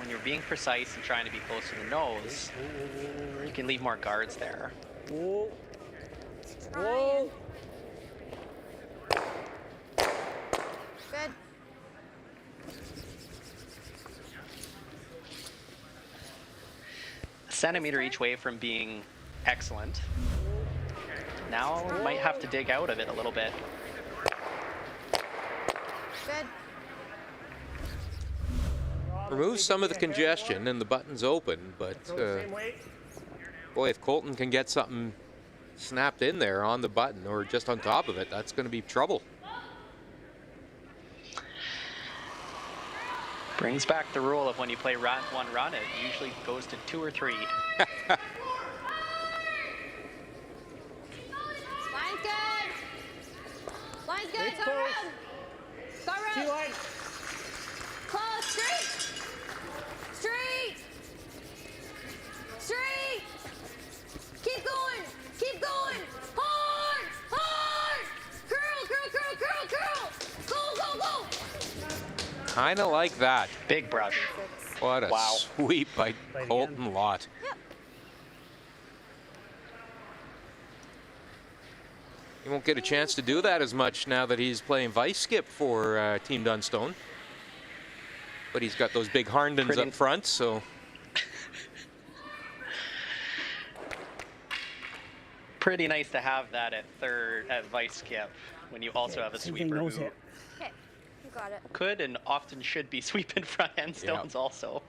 you're being precise and trying to be close to the nose, you can leave more guards there. Whoa. Trying. Good. A centimeter each way from being excellent. Now might have to dig out of it a little bit. Good. Removes some of the congestion and the button's open, but boy, if Colton can get something snapped in there on the button or just on top of it, that's going to be trouble. Brings back the rule of when you play one run, it usually goes to 2 or 3. Line's good. Line's good. Go room. Go room. T-line. Close. Straight. Straight. Straight. Keep going. Keep going. Hard. Hard. Curl. Go, go, go. Kind of like that. Big brush. What a Wow. sweep by Colton Lott. Yep. He won't get a chance to do that as much now that he's playing vice skip for Team Dunstone. But he's got those big Harndens up front, so. Pretty nice to have that at vice skip when you also have a sweeper who Okay. You got it. could and often should be sweeping front end stones also.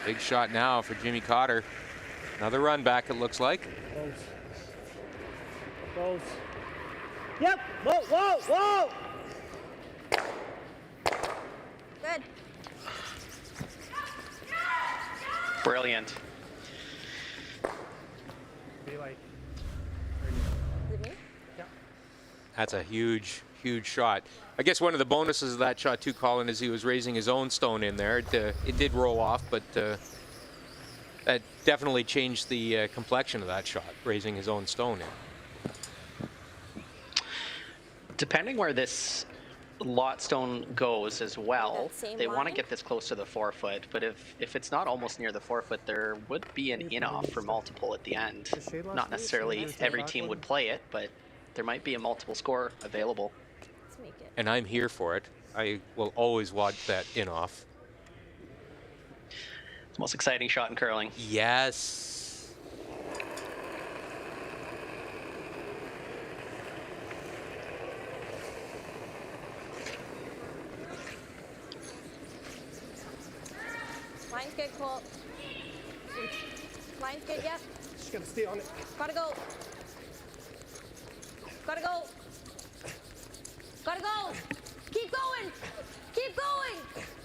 Big shot now for Jimmy Cotter. Another run back, it looks like. Close. Close. Yep. Whoa, whoa, whoa. Good. Brilliant. Be like. Is it me? Yeah. That's a huge, huge shot. I guess one of the bonuses of that shot too, Colin, is he was raising his own stone in there. It did roll off, but that definitely changed the complexion of that shot, raising his own stone in. Depending where this lot stone goes as well, they want to line? get this close to the 4 foot, but if it's not almost near the 4 foot, there would be an in-off for multiple at the end. Not necessarily every team would play it, but there might be a multiple score available. Let's make it. And I'm here for it. I will always watch that in-off. It's the most exciting shot in curling. Yes. Line's good, Colt. Line's good, yep. Just gotta stay on it. Gotta go. Gotta go. Gotta go. Keep going. Keep going.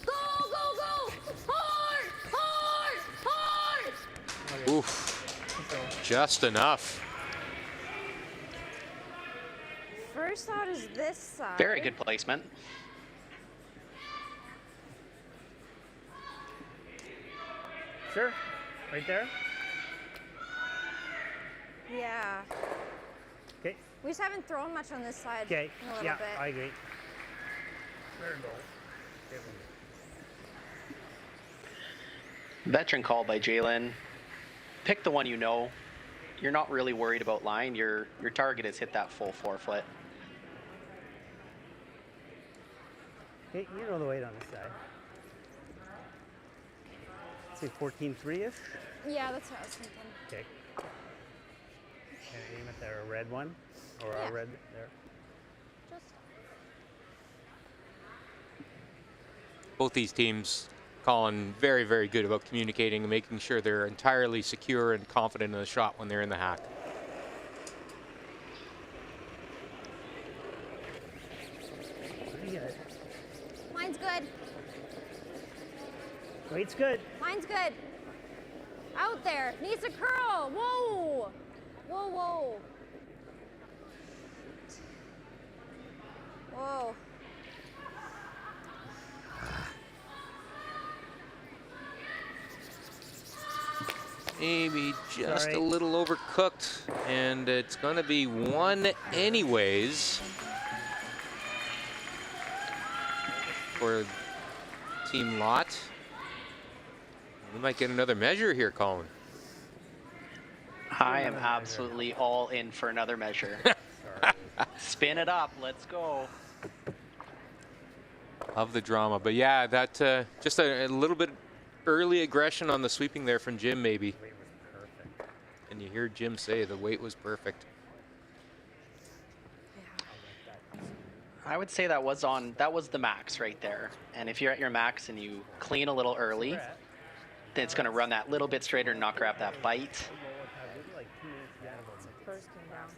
Go, go, go. Hard, hard, hard. Oof. Just enough. First thought is this side. Very good placement. Sure. Right there. Yeah. Okay. We just haven't thrown much on this side. Okay. In a little Yeah, bit. I agree. Veteran call by Jalen. Pick the one you know. You're not really worried about line. Your target is hit that full 4 foot. Okay, you know the weight on this side. Say 14.3-ish? Yeah, that's what I was thinking. Okay. And aim at the red one, or Yeah. a red there. Just Both these teams, Colin, very, very good about communicating and making sure they're entirely secure and confident in the shot when they're in the hack. Pretty good. mine's good. Weight's good. Mine's good. Out there. Needs a curl. Whoa. Whoa, whoa. Whoa. Maybe just Sorry. a little overcooked, and it's going to be one anyways for Team Lot. We might get another measure here, Colin. I am absolutely all in for another measure. Spin it up. Let's go. Love the drama, but yeah, that just a little bit early aggression on the sweeping there from Jim, maybe. Weight was perfect. And you hear Jim say the weight was perfect. I would say that was the max right there. And if you're at your max and you clean a little early, then it's going to run that little bit straighter and not grab that bite. First came down.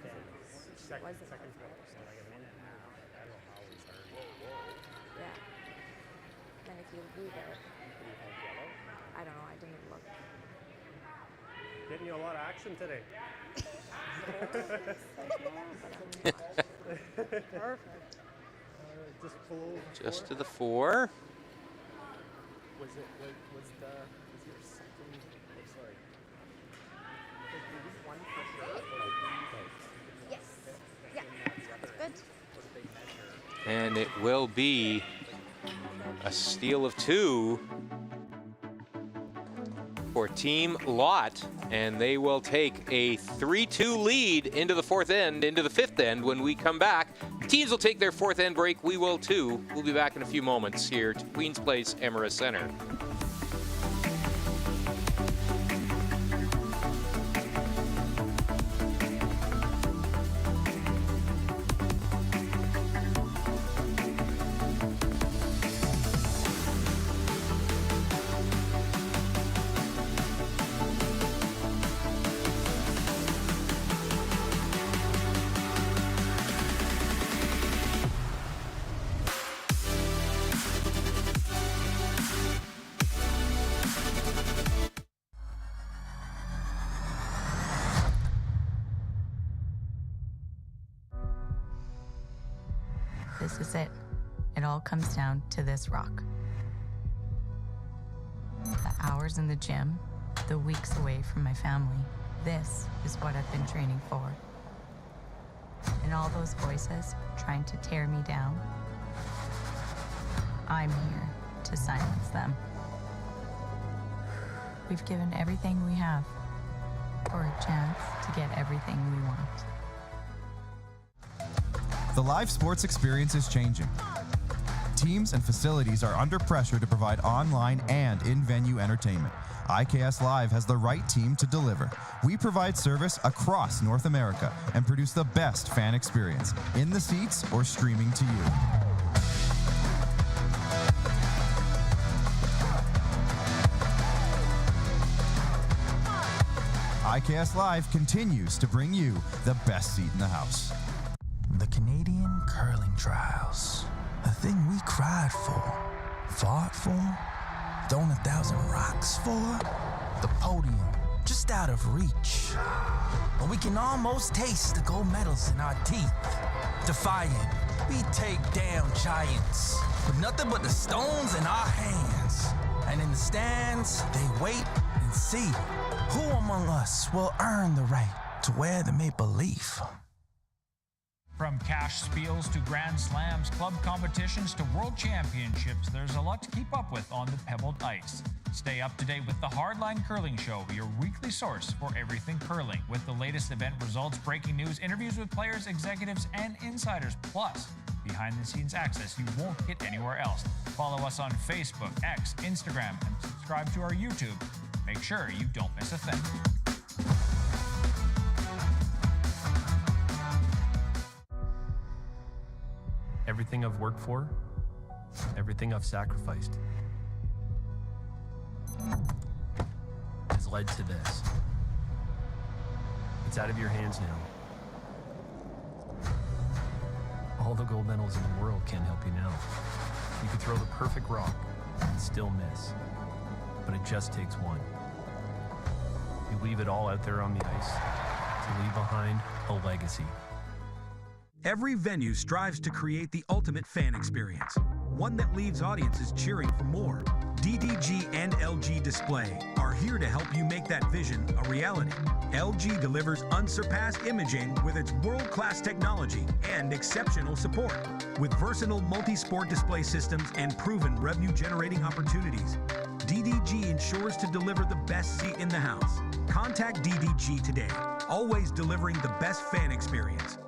Yeah. Then if you leave it, I don't know. I didn't look. Getting you a lot of action today. Perfect. Just pull over. Just to the 4. Was your second? Oh, sorry. One for sure. Yes. Yeah. Good. And it will be a steal of 2 for Team Lot, and they will take a 3-2 lead into the 4th end, into the 5th end. When we come back, teams will take their 4th end break. We will too. We'll be back in a few moments here to Queen's Place, Emera Center. This is it. It all comes down to this rock. The hours in the gym, the weeks away from my family. This is what I've been training for. And all those voices trying to tear me down, I'm here to silence them. We've given everything we have for a chance to get everything we want. The live sports experience is changing. Teams and facilities are under pressure to provide online and in-venue entertainment. IKS Live has the right team to deliver. We provide service across North America and produce the best fan experience, in the seats or streaming to you. IKS Live continues to bring you the best seat in the house. The Canadian curling trials. A thing we cried for, fought for, thrown 1,000 rocks for. The podium, just out of reach. But we can almost taste the gold medals in our teeth. Defiant, we take down giants with nothing but the stones in our hands. And in the stands, they wait and Let's see who among us will earn the right to wear the maple leaf. From cash spiels to Grand Slams, club competitions to world championships, there's a lot to keep up with on the pebbled ice. Stay up to date with the Hardline Curling Show, your weekly source for everything curling, with the latest event results, breaking news, interviews with players, executives, and insiders, plus behind-the-scenes access you won't get anywhere else. Follow us on Facebook, X, Instagram, and subscribe to our YouTube. Make sure you don't miss a thing. Everything I've worked for, everything I've sacrificed, has led to this. It's out of your hands now. All the gold medals in the world can't help you now. You could throw the perfect rock and still miss, but it just takes one. You leave it all out there on the ice to leave behind a legacy. Every venue strives to create the ultimate fan experience, one that leaves audiences cheering for more. DDG and LG Display are here to help you make that vision a reality. LG delivers unsurpassed imaging with its world-class technology and exceptional support. With versatile multi-sport display systems and proven revenue-generating opportunities, DDG ensures to deliver the best seat in the house. Contact DDG today, always delivering the best fan experience.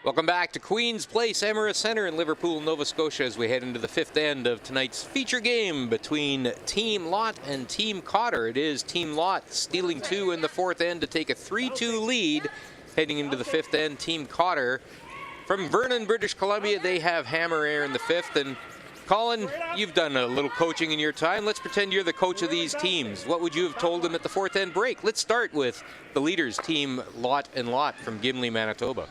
Welcome back to Queen's Place, Emera Centre in Liverpool, Nova Scotia, as we head into the fifth end of tonight's feature game between Team Lott and Team Cotter. It is Team Lott stealing two in the fourth end to take a 3-2 lead. Heading into the fifth end, Team Cotter from Vernon, British Columbia, they have hammer air in the fifth. And Colin, you've done a little coaching in your time. Let's pretend you're the coach of these teams. What would you have told them at the fourth end break? Let's start with the leaders, Team Lott and Lott from Gimli, Manitoba.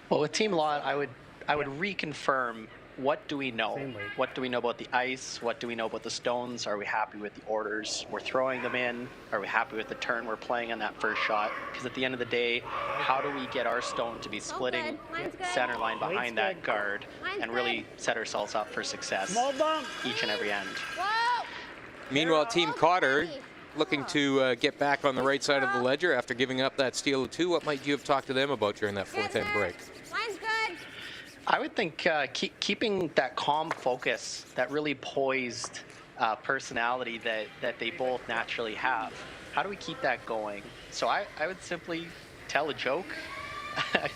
Well, with Team Lott, I would reconfirm, what do we know? What do we know about the ice? What do we know about the stones? Are we happy with the orders we're throwing them in? Are we happy with the turn we're playing on that first shot? Because at the end of the day, how do we get our stone to be splitting center line behind that guard and really set ourselves up for success each and every end? Meanwhile, Team Cotter looking to get back on the right side of the ledger after giving up that steal of two. What might you have talked to them about during that fourth end break? Line's good. I would think keeping that calm focus, that really poised personality that they both naturally have. How do we keep that going? So I would simply tell a joke,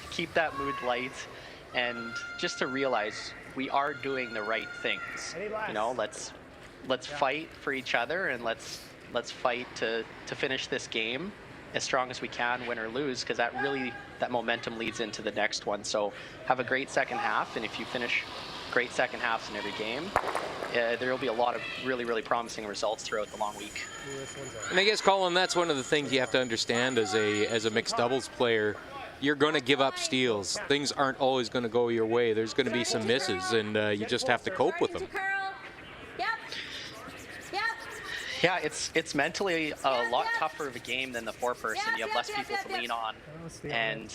keep that mood light, and just to realize we are doing the right things. You know, let's fight for each other, and let's fight to finish this game as strong as we can, win or lose, because that momentum leads into the next one. So have a great second half, and if you finish great second halves in every game, there will be a lot of really, really promising results throughout the long week. And I guess, Colin, that's one of the things you have to understand as a mixed doubles player. You're going to give up steals. Things aren't always going to go your way. There's going to be some misses, and you just have to cope with them. Yeah, it's mentally a lot tougher of a game than the four-person. You have less people to lean on, and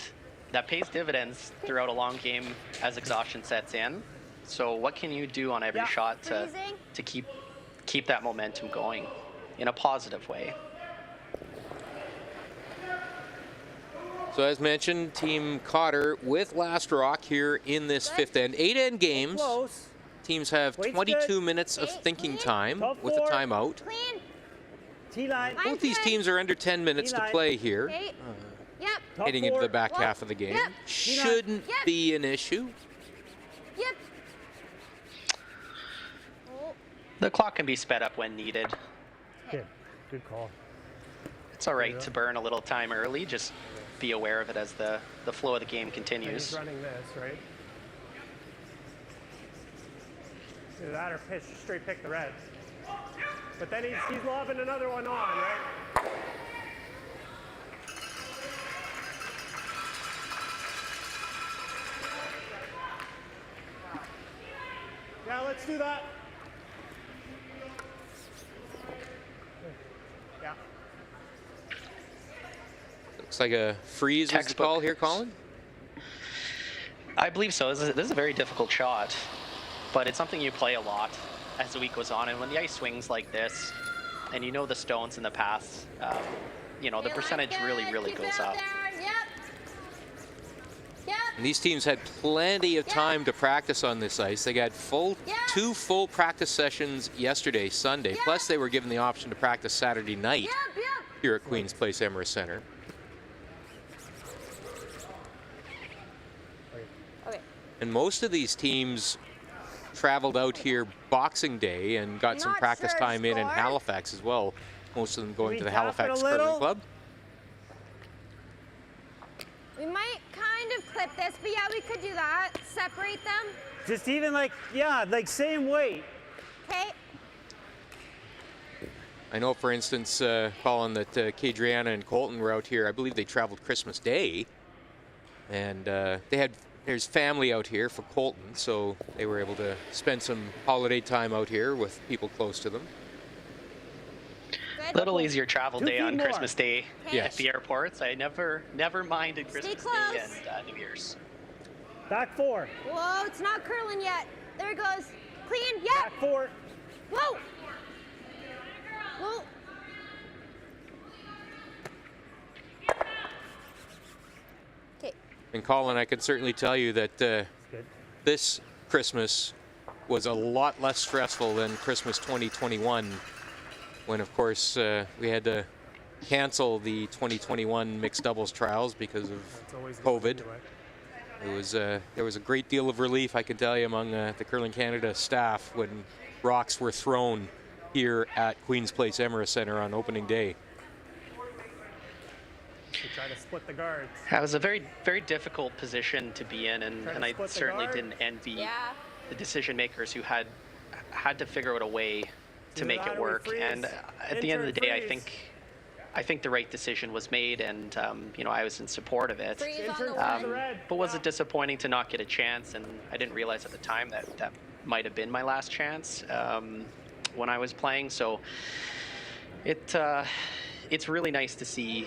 that pays dividends throughout a long game as exhaustion sets in. So what can you do on every shot to keep that momentum going in a positive way? So as mentioned, Team Cotter with last rock here in this fifth end. 8-end games. Teams have 22 minutes of thinking time with a timeout. Both these teams are under 10 minutes to play here. Heading into the back half of the game. Shouldn't be an issue. The clock can be sped up when needed. Good call. It's all right to burn a little time early. Just be aware of it as the flow of the game continues. He's running this, right? Either that or straight pick the red. But then he's lobbing another one on, right? Yeah, let's do that. Yeah. Looks like a freeze was the call here, Colin? I believe so. This is a very difficult shot, but it's something you play a lot as the week goes on. And when the ice swings like this, and you know the stones in the past, you know, the percentage really goes up. And these teams had plenty of time to practice on this ice. They got two full practice sessions yesterday, Sunday, plus they were given the option to practice Saturday night here at Queen's Place Emera Center. Okay. And most of these teams traveled out here Boxing Day and got some practice time in Halifax as well. Most of them going to the Halifax Curling Club. We might kind of clip this, but yeah, we could do that. Separate them. Just even like, yeah, like same weight. Okay. I know, for instance, Colin, that Kadriana and Colton were out here. I believe they traveled Christmas Day. And there's family out here for Colton, so they were able to spend some holiday time out here with people close to them. A little easier travel day on Christmas Day at the airports. I never minded Christmas Day and New Year's. Back 4. Whoa, it's not curling yet. There it goes. Clean, yep. Back 4. Whoa. Whoa. Okay. And Colin, I can certainly tell you that this Christmas was a lot less stressful than Christmas 2021. When, of course, we had to cancel the 2021 mixed doubles trials because of COVID. There was a great deal of relief, I can tell you, among the Curling Canada staff when rocks were thrown here at Queen's Place Emera Center on opening day. To try to split the guards. That was a very difficult position to be in, and I certainly didn't envy the decision makers who had to figure out a way to make it work. And at the end of the day, I think the right decision was made, and you know, I was in support of it. But was it disappointing to not get a chance? And I didn't realize at the time that might have been my last chance when I was playing. So it's really nice to see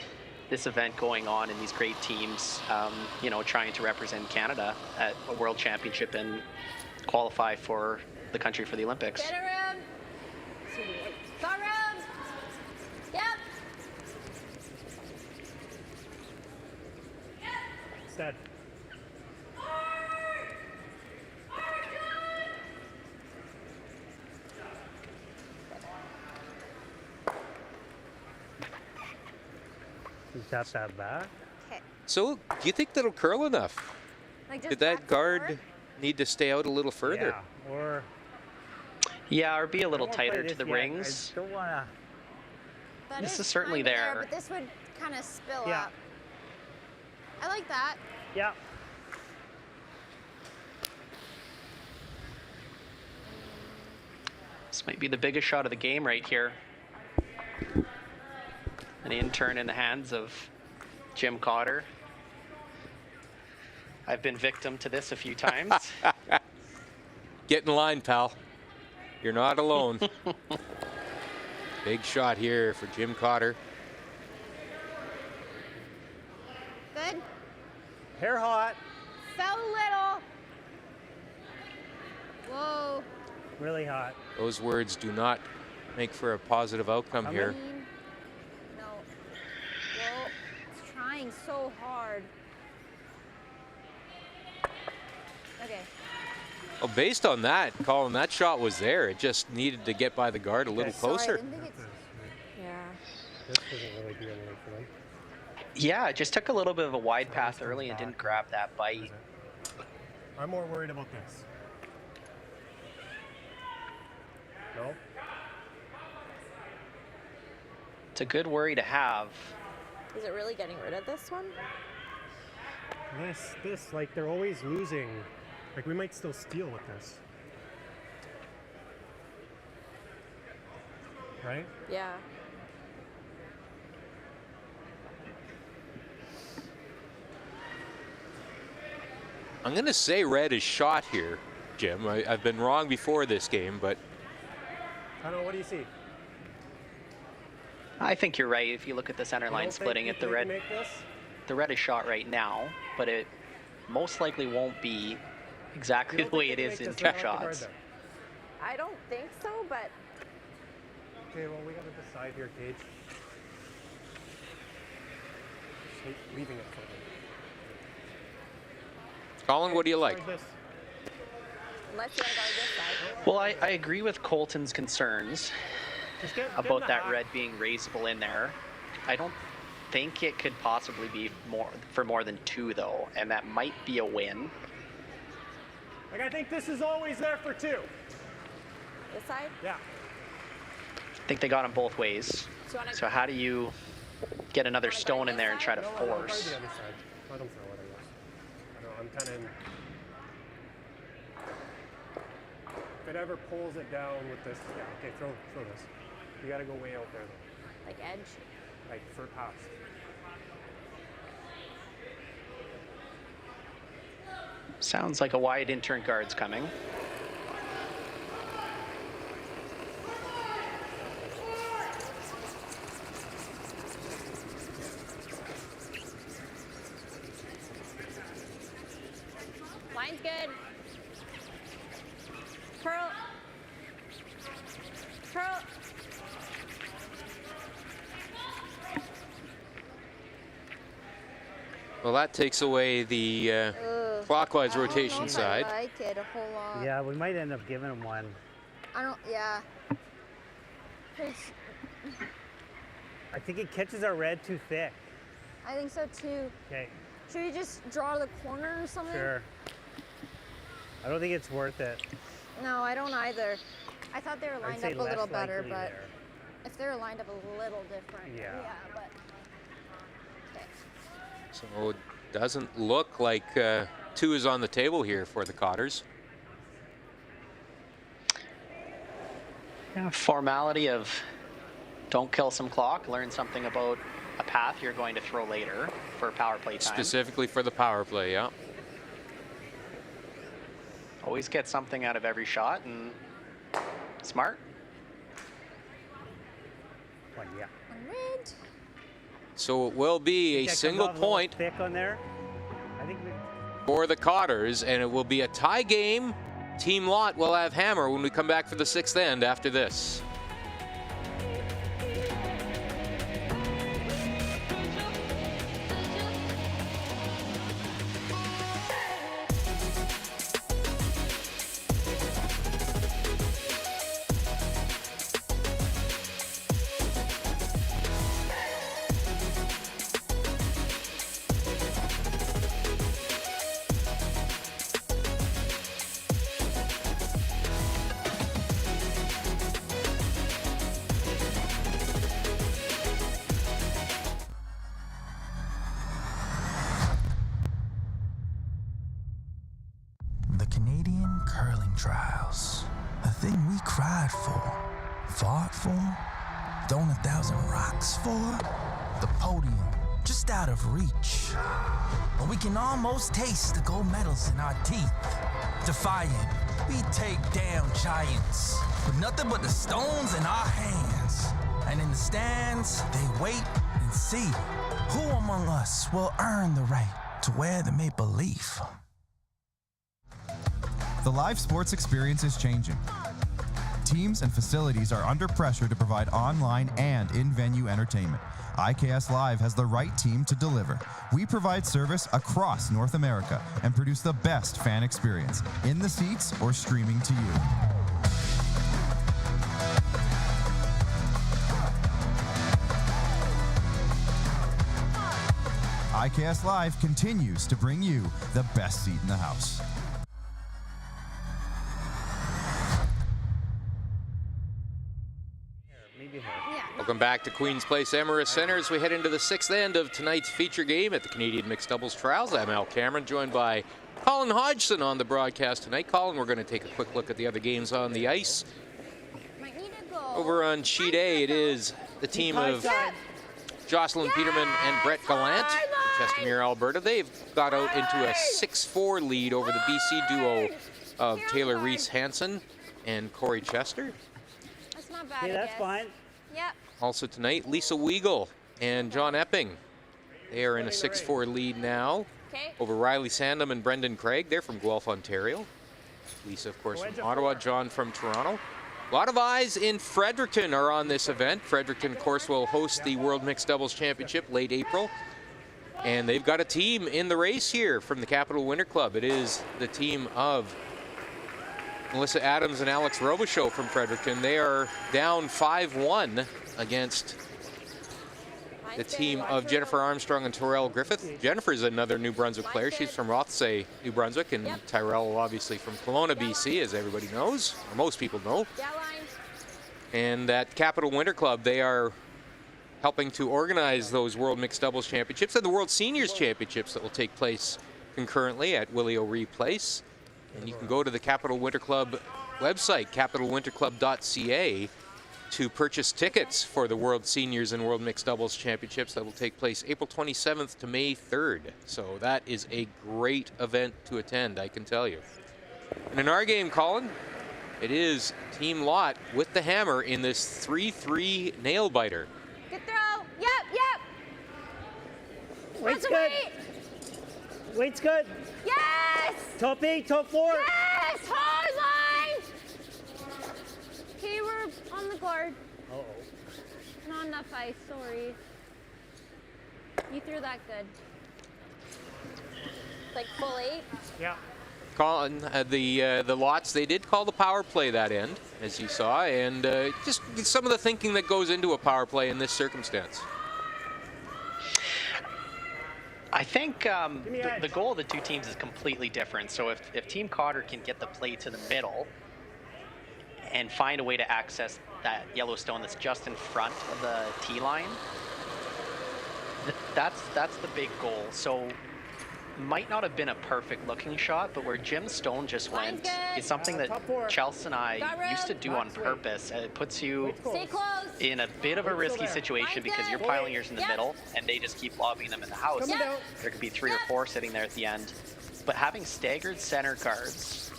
this event going on and these great teams, you know, trying to represent Canada at a World Championship and qualify for the country for the Olympics. Got room. Yep. Set. You tap that back. Okay. So, do you think that'll curl enough? Like Did that guard need to stay out a little further? Yeah, or be a little tighter to the rings. I don't wanna. This is certainly there. But this would kind of spill up. I like that. Yeah. This might be the biggest shot of the game right here. An in-turn in the hands of Jim Cotter. I've been victim to this a few times. Get in line, pal. You're not alone. Big shot here for Jim Cotter. Good. Hair hot. Fell a little. Whoa. Really hot. Those words do not make for a positive outcome here. No. Whoa. It's trying so hard. Okay. Well, based on that, Colin, that shot was there. It just needed to get by the guard a little closer. This doesn't really do anything for them. Yeah, it just took a little bit of a wide path early and didn't grab that bite. I'm more worried about this. No? It's a good worry to have. Is it really getting rid of this one? This, like they're always losing. Like we might still steal with this. Right? Yeah. I'm going to say red is shot here. Jim. I've been wrong before this game, but... I don't know, what do you see? I think you're right. If you look at the center line splitting it, the red is shot right now, but it most likely won't be exactly the way it is in two shots. I don't think so, but... Okay, well, we got to decide here, Cage. Just hate leaving it for them. Colin, what do you like? Unless you want to go this side. Well, I agree with Colton's concerns about that red being raisable in there. I don't think it could possibly be more than 2, though, and that might be a win. Like, I think this is always there for 2. This side? Yeah. I think they got them both ways. So how do you get another stone in there and try to force? The other side. Let them throw it, I guess. I don't know, I'm kind of in... If it ever pulls it down with this, yeah, okay, throw this. You gotta go way out there, though. Like edge? Like, for pass. Sounds like a wide intern guard's coming. Line's good. Curl. Curl. Well, that takes away the clockwise rotation side. I like it a whole lot. Yeah, we might end up giving him one. Yeah. I think it catches our red too thick. I think so too. Okay. Should we just draw the corner or something? Sure. I don't think it's worth it. No, I don't either. I thought they were lined up a little better, but there. if they were lined up a little different, yeah but okay. So it doesn't look like 2 is on the table here for the Cotters. Yeah, formality of don't kill some clock, learn something about a path you're going to throw later for power play time. Specifically for the power play, yeah. Always get something out of every shot, and smart. One, yeah. One red. So it will be a single point thick on there. I think for the Cotters, and it will be a tie game. Team Lot will have hammer when we come back for the 6th end after this. The Canadian curling trials. A thing we cried for, fought for, thrown 1,000 rocks for. The podium, just out of reach. But we can almost taste the gold medals in our teeth. Defiant, we take down giants with nothing but the stones in our hands. And in the stands, they wait and see who among us will earn the right to wear the maple leaf. The live sports experience is changing. Teams and facilities are under pressure to provide online and in-venue entertainment. IKS Live has the right team to deliver. We provide service across North America and produce the best fan experience, in the seats or streaming to you. IKS Live continues to bring you the best seat in the house. Welcome back to Queen's Place Emirates Center as we head into the 6th end of tonight's feature game at the Canadian Mixed Doubles Trials. I'm Al Cameron, joined by Colin Hodgson on the broadcast tonight. Colin, we're going to take a quick look at the other games on the ice. Over on Sheet A, it is the team of Jocelyn Peterman and Brett Gallant, Chestermere, Alberta. They've got out into a 6-4 lead over the BC duo of Taylor Reese Hansen and Corey Chester. That's not bad. Yeah, that's fine. Yep. Also tonight, Lisa Weigel and John Epping. They are in a 6-4 lead now over Riley Sandham and Brendan Craig. They're from Guelph, Ontario. Lisa, of course, from Ottawa. John from Toronto. A lot of eyes in Fredericton are on this event. Fredericton, of course, will host the World Mixed Doubles Championship late April. And they've got a team in the race here from the Capital Winter Club. It is the team of Melissa Adams and Alex Robichaud from Fredericton. They are down 5-1 against the team of Jennifer Armstrong and Tyrell Griffith. Jennifer's another New Brunswick player. She's from Rothsay, New Brunswick, and Tyrell obviously from Kelowna, BC, as everybody knows, or most people know. And at Capital Winter Club, they are helping to organize those World Mixed Doubles Championships and the World Seniors Championships that will take place concurrently at Willie O'Ree Place. And you can go to the Capital Winter Club website, capitalwinterclub.ca, to purchase tickets for the World Seniors and World Mixed Doubles Championships that will take place April 27th to May 3rd. So that is a great event to attend, I can tell you. And in our game, Colin, it is Team Lott with the hammer in this 3-3 nail biter. Good throw. Yep. Weight's good. Weight's good. Yes. Top 8, top 4. Yes. Hard line. Okay, we're on the guard. Uh-oh. Not enough ice, sorry. You threw that good. Like full 8? Yeah. Colin, the Lotts, they did call the power play that end, as you saw, and just some of the thinking that goes into a power play in this circumstance. I think the goal of the two teams is completely different. So if Team Cotter can get the play to the middle and find a way to access that yellow stone that's just in front of the tee line, that's the big goal. So might not have been a perfect looking shot, but where Jim's stone just went is something that Chelsea and I used to do on purpose. It puts you in a bit of a risky situation because you're piling yours in the middle and they just keep lobbing them in the house. There could be 3 or 4 sitting there at the end. But having staggered center guards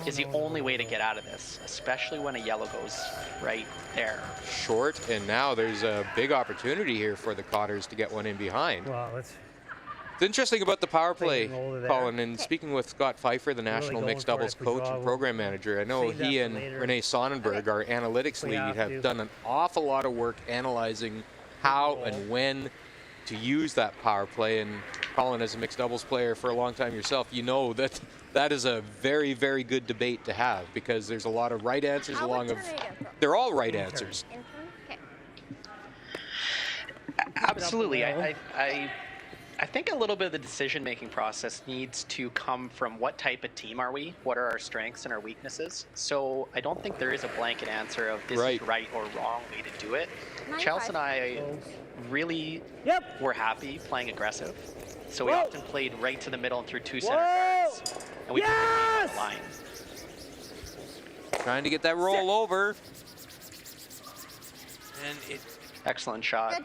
is the only way to get out of this, especially when a yellow goes right there. Short, and now there's a big opportunity here for the Cotters to get one in behind. Well, it's interesting about the power play, Colin, and speaking with Scott Pfeiffer, the National Mixed Doubles coach and program manager, I know he and Renee Sonnenberg, our analytics lead, have done an awful lot of work analyzing how and when to use that power play. And Colin, as a mixed doubles player for a long time yourself, you know that that is a very, very good debate to have because there's a lot of right answers along of. They're all right answers. Absolutely. I think a little bit of the decision-making process needs to come from what type of team are we, what are our strengths and our weaknesses. So I don't think there is a blanket answer of this is right or wrong way to do it. Chelsea and I really were happy playing aggressive. So we often played right to the middle and through 2 center guards. And we kept the game line. Trying to get that roll over. And it. Excellent shot.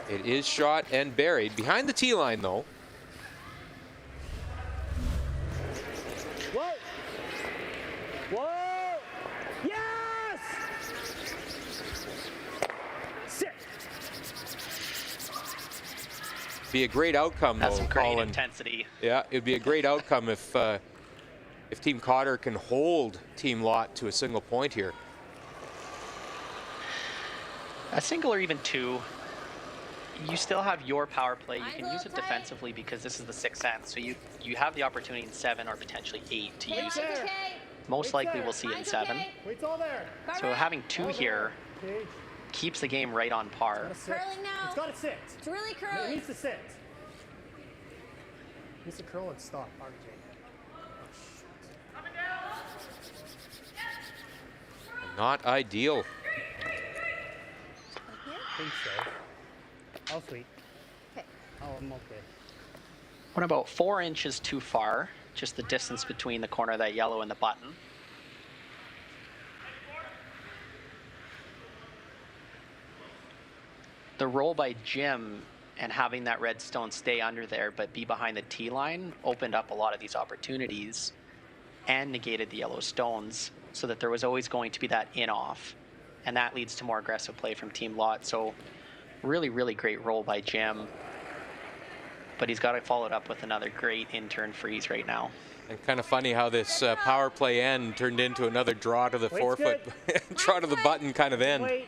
It is shot and buried. Behind the tee line, though. Whoa! Whoa! Yes! Sit. Be a great outcome, That's though, some great Colin. intensity. Yeah, it'd be a great outcome if Team Cotter can hold Team Lott to a single point here. A single or even 2. You still have your power play. You can use it defensively because this is the 6th end. So you have the opportunity in 7 or potentially 8 to use it. Most likely we'll see it in 7. So having 2 here keeps the game right on par. Curling now. It's got to sit. It's really curling. It needs to sit. It needs to curl and stop, RJ. Not ideal. I think so. Oh, sweet. Okay. Oh, I'm okay. What about 4 inches too far? Just the distance between the corner of that yellow and the button. The roll by Jim and having that red stone stay under there but be behind the tee line opened up a lot of these opportunities. and negated the yellow stones so that there was always going to be that in-off. And that leads to more aggressive play from Team Lot. So really, really great roll by Jim. But he's got to follow it up with another great in-turn freeze right now. And kind of funny how this power play end turned into another draw to the forefoot, draw to the button kind of end. Wait.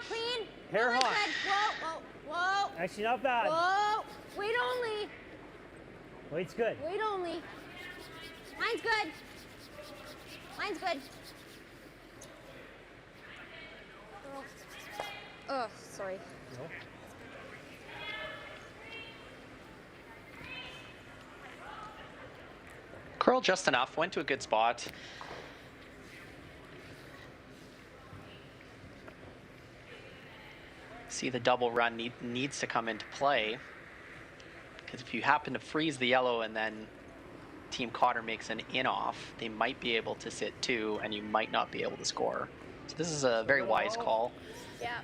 Clean. Hair hot. Whoa, whoa, whoa. Actually, not bad. Whoa. Wait only. Wait's good. Wait only. Mine's good. Mine's good. Oh, sorry. No. Curl just enough, went to a good spot. See, the double run needs to come into play, because if you happen to freeze the yellow and then Team Cotter makes an in-off, they might be able to sit 2 and you might not be able to score. So this is a very wise call. Yeah.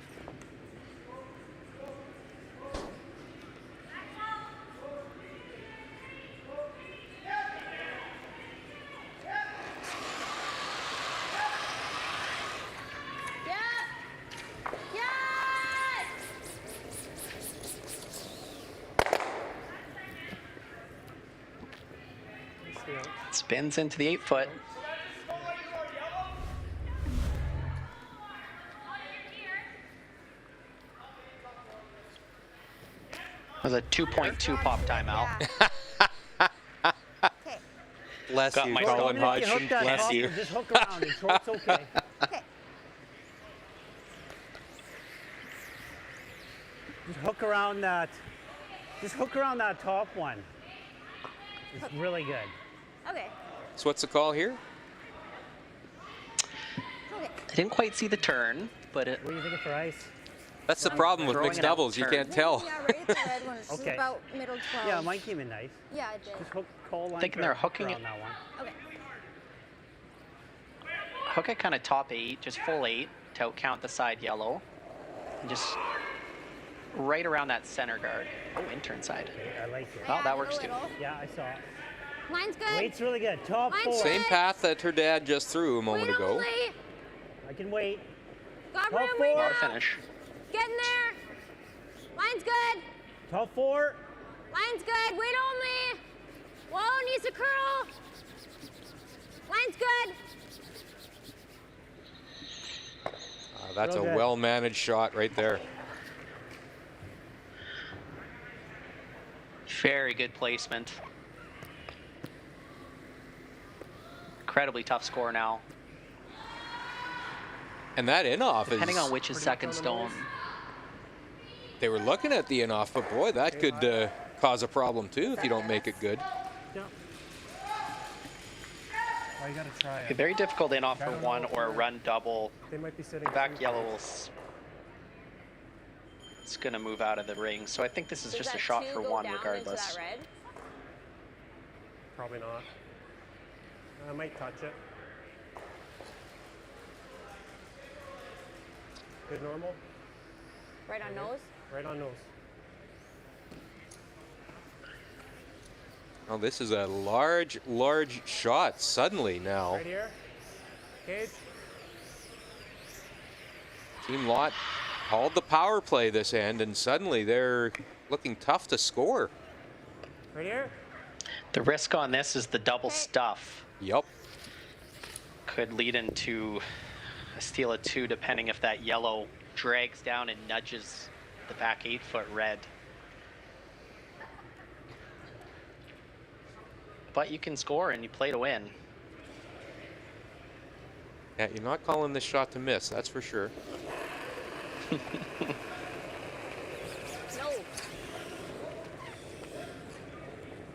Spins into the 8-foot. That was a 2.2 pop timeout. Bless Got you, my Colin stomach. Hodgson. Bless you. Just hook around and throw it's okay. Okay. Just hook around that. Just hook around that top one. It's really good. Okay. So what's the call here? Okay. I didn't quite see the turn, but it. What are you thinking for ice? That's the problem with Throwing mixed it out doubles. You turn. can't tell. Yeah, right at the red one. It's Okay. about middle 12. Yeah, mine came in nice. Yeah, it did. Just hook coal line. Thinking they're hook hooking around it. that one. Okay. Hook it kind of top 8, just full 8 to outcount the side yellow. And just right around that center guard. Oh, intern side. Okay, I like it. Well, that works too. Little. Yeah, I saw it. Mine's good. Wait's really good. Top Mine's 4. Same path that her dad just threw a moment Wait ago. only. I can wait. Got Top room 4. right Auto now. finish. Getting there. Mine's good. Top 4. Mine's good. Wait only. Whoa, needs to curl. Mine's good. That's Real a good. well-managed shot right there. Very good placement. Incredibly tough score now. And that in-off is... Depending on which is second stone. They were looking at the in-off, but boy, that could cause a problem too if you don't make it good. Yeah. Well, you gotta try A it. very difficult in-off for one or a run double. They might be sitting. Back yellow will it's going to move out of the ring. So I think this is Does just a that shot 2 for go one down regardless. Into that red? Probably not. I might touch it. Good normal. Right on nose? Right on nose. Oh, this is a large, large shot suddenly now. Right here. Cage. Team Lot called the power play this end, and suddenly they're looking tough to score. Right here. The risk on this is the double stuff. Yep. Could lead into a steal of 2 depending if that yellow drags down and nudges the back 8-foot red. But you can score and you play to win. Yeah, you're not calling this shot to miss, that's for sure. No.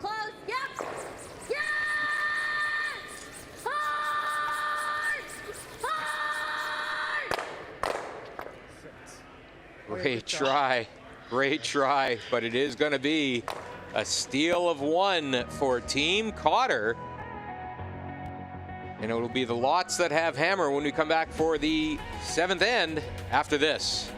Close. Yep. Yes! Hard! Hard! Great try. Great try, but it is going to be a steal of 1 for Team Cotter. And it'll be the Lots that have hammer when we come back for the 7th end after this.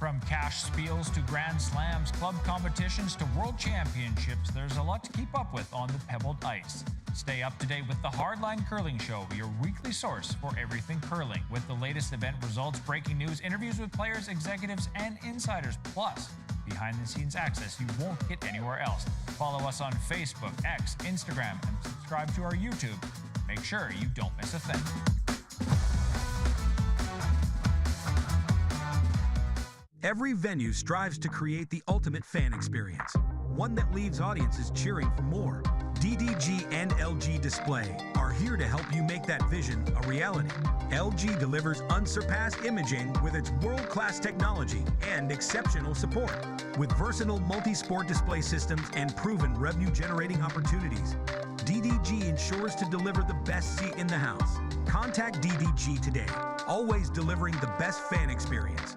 From cash spiels to grand slams, club competitions to world championships, there's a lot to keep up with on the pebbled ice. Stay up to date with the Hardline Curling Show, your weekly source for everything curling, with the latest event results, breaking news, interviews with players, executives, and insiders, plus behind-the-scenes access you won't get anywhere else. Follow us on Facebook, X, Instagram, and subscribe to our YouTube. Make sure you don't miss a thing. Every venue strives to create the ultimate fan experience, one that leaves audiences cheering for more. DDG and LG Display are here to help you make that vision a reality. LG delivers unsurpassed imaging with its world-class technology and exceptional support. With versatile multi-sport display systems and proven revenue-generating opportunities, DDG ensures to deliver the best seat in the house. Contact DDG today, always delivering the best fan experience.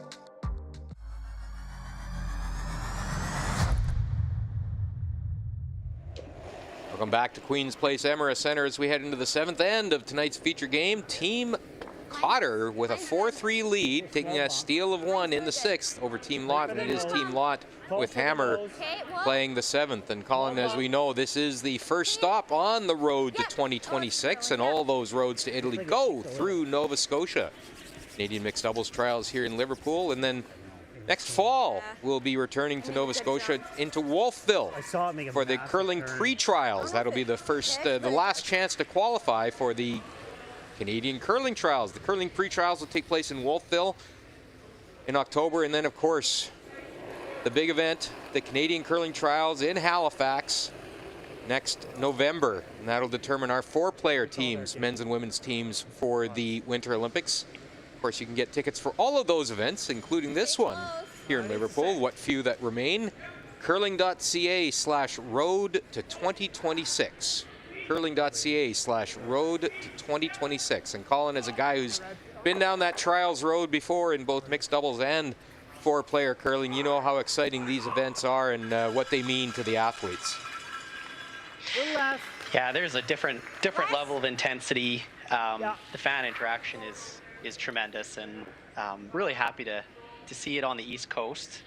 Welcome back to Queen's Place Emera Center as we head into the 7th end of tonight's feature game. Team Cotter with a 4-3 lead, taking a steal of 1 in the 6th over Team Lot, and it is Team Lot with Hammer playing the 7th. And Colin, as we know, this is the first stop on the road to 2026, and all those roads to Italy go through Nova Scotia. Canadian mixed doubles trials here in Liverpool, and then next fall, we'll be returning to Nova Scotia into Wolfville for the curling pre-trials. That'll be the first, the last chance to qualify for the Canadian curling trials. The curling pre-trials will take place in Wolfville in October, and then, of course, the big event, the Canadian curling trials in Halifax next November, and that'll determine our 4-player teams, men's and women's teams, for the Winter Olympics. Of course, you can get tickets for all of those events, including this one here in Liverpool, what few that remain. Curling.ca/road to 2026. Curling.ca/road to 2026. And Colin, as a guy who's been down that trials road before in both mixed doubles and 4-player curling, you know how exciting these events are and what they mean to the athletes. Yeah, there's a different level of intensity. The fan interaction is tremendous, and really happy to see it on the East Coast.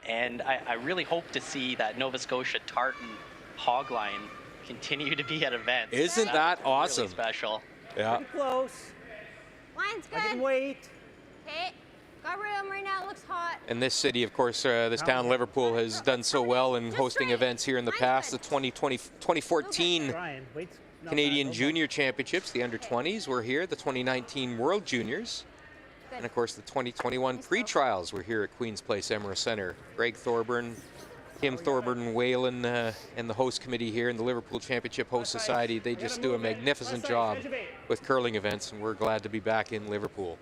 And I really hope to see that Nova Scotia Tartan hog line continue to be at events. Isn't that awesome? Really special. Yeah. Pretty close. Line's good. I can wait. Okay, got room right now. It looks hot. And this city, of course, this town, Liverpool, has done so well in hosting events here in the past. The 2014 Canadian Junior Championships, the under-20s, were here. The 2019 World Juniors. And, of course, the 2021 pre-trials were here at Queen's Place Emera Center. Greg Thorburn, Kim Thorburn, Whalen, and the host committee here in the Liverpool Championship Host Society, they just do a magnificent job with curling events, and we're glad to be back in Liverpool.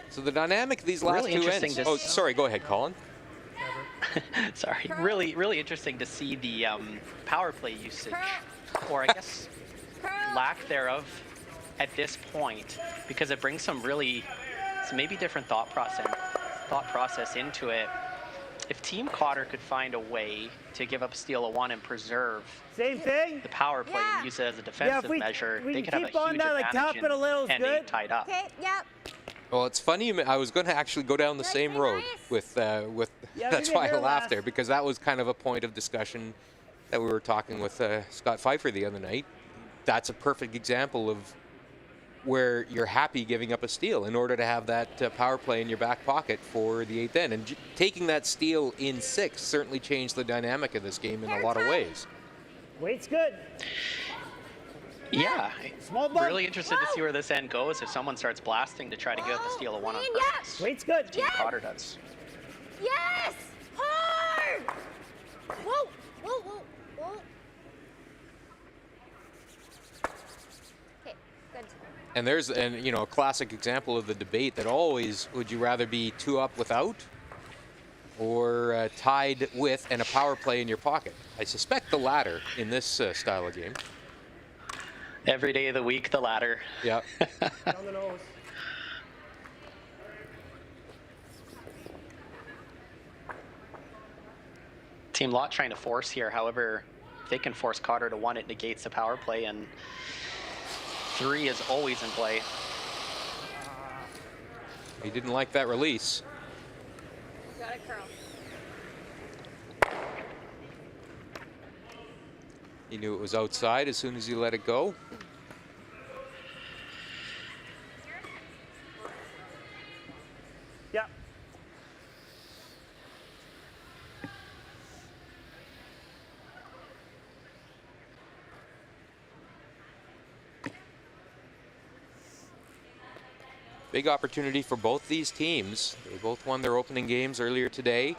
So the dynamic of these last two ends. Oh, sorry, go ahead, Colin. Sorry, really interesting to see the power play usage, or I guess lack thereof at this point, because it brings some maybe different thought process into it. If Team Cotter could find a way to give up a steal of 1 and preserve the power play and use it as a defensive measure, they could have a huge advantage in ending tied up. Okay, yep. Well, it's funny. I was going to actually go down the same road with that's why I laughed there, because that was kind of a point of discussion that we were talking with Scott Pfeiffer the other night. That's a perfect example of where you're happy giving up a steal in order to have that power play in your back pocket for the 8th end. And taking that steal in 6 certainly changed the dynamic of this game in a lot of ways. Wait's good. Yeah, really interested to see where this end goes if someone starts blasting to try to get the steal of 1 on purpose. Wait's good. Team Cotter does. Yes! Hard! Whoa, whoa, whoa, whoa. Okay, good. And there's a classic example of the debate that always, would you rather be 2 up without or tied with and a power play in your pocket? I suspect the latter in this style of game. Every day of the week, the latter. Yeah. Down the nose. Team Lot trying to force here. However, If they can force Cotter to 1, it negates the power play, and 3 is always in play. He didn't like that release. Got it, curl. He knew it was outside as soon as he let it go. Yeah. Big opportunity for both these teams. They both won their opening games earlier today.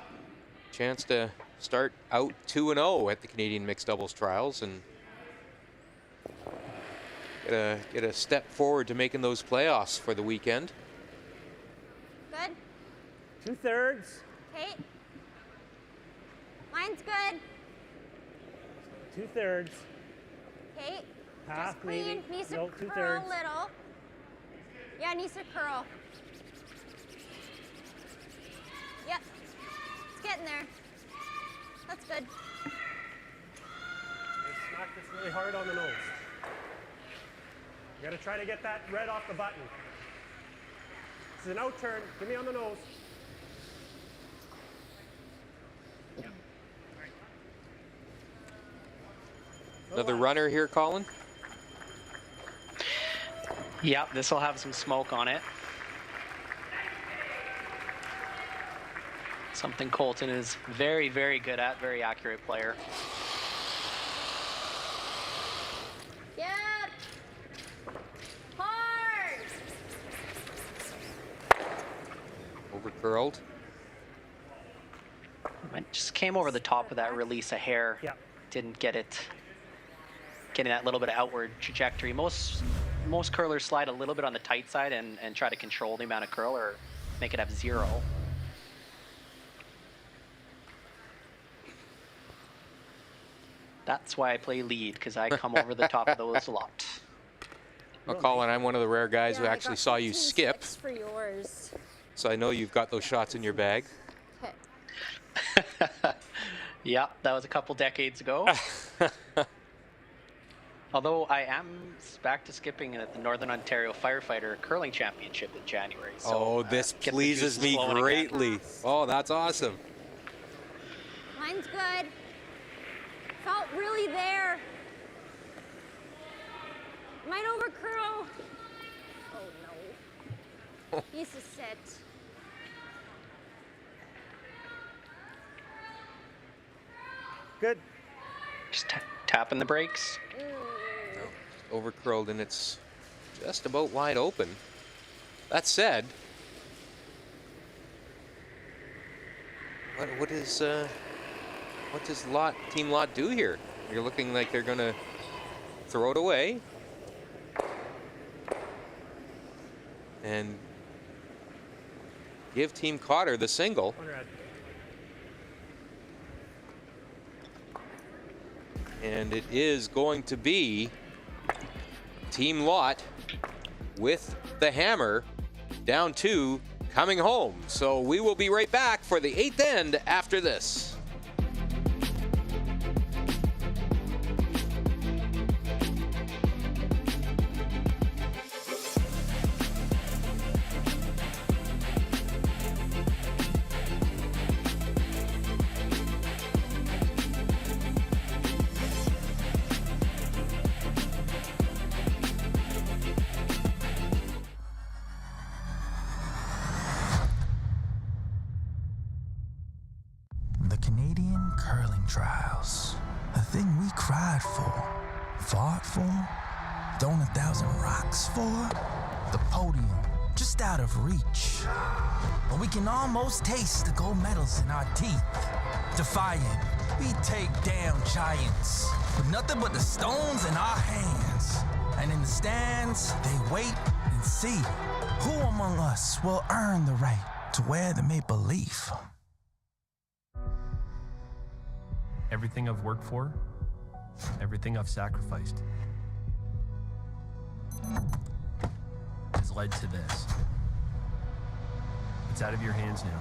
Chance to start out 2-0 at the Canadian Mixed Doubles Trials and get a step forward to making those playoffs for the weekend. Good. 2/3. Kate. Mine's good. 2/3. Kate. Half, just clean. maybe. Needs to No, curl 2/3. a little. Yeah, needs to curl. Yep. It's getting there. That's good. They smack this really hard on the nose. You gotta try to get that red off the button. This is an out turn. Give me on the nose. Another runner here, Colin? Yep, this will have some smoke on it. Something Colton is very, very good at, very accurate player. Yep. Hard. Over curled. Just came over the top of that release a hair. Yep. Didn't get it. Getting that little bit of outward trajectory. Most curlers slide a little bit on the tight side and try to control the amount of curl or make it have 0. That's why I play lead, because I come over the top of those a lot. Well, Colin, I'm one of the rare guys who Yeah, I actually got saw you 15 skip, sticks for yours. so I know you've got those shots in your bag. Okay. Yeah, that was a couple decades ago. Although I am back to skipping at the Northern Ontario Firefighter Curling Championship in January. So, oh, this get the pleases juices me flowing greatly. again. Oh, that's awesome. Mine's good. Felt really there. Might over curl. Oh no. Needs to sit. Good. Just tapping the brakes. Over curled, and it's just about wide open. That said, what does Team Lot do here? You're looking like they're gonna throw it away and give Team Cotter the single. And it is going to be Team Lot with the hammer, down 2, coming home. So we will be right back for the 8th end after this. The Canadian Curling Trials. A thing we cried for, fought for, thrown 1,000 rocks for. The podium, just out of reach. But we can almost taste the gold medals in our teeth. Defiant, we take down giants with nothing but the stones in our hands. And in the stands, they wait and see who among us will earn the right to wear the maple leaf. Everything I've worked for, everything I've sacrificed, has led to this. It's out of your hands now.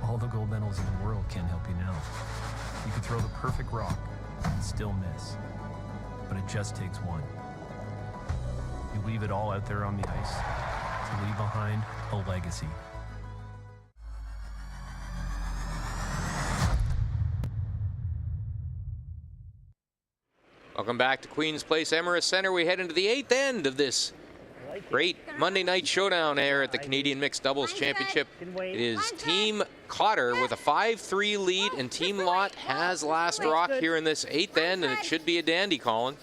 All the gold medals in the world can't help you now. You can throw the perfect rock and still miss, but it just takes one. You leave it all out there on the ice to leave behind a legacy. Welcome back to Queens Place Emirates Center. We head into the 8th end of this great Monday night showdown here at the Canadian Mixed Doubles Championship. It is Team Cotter with a 5-3 lead, and Team Lot has last rock here in this 8th end, and it should be a dandy, Colin.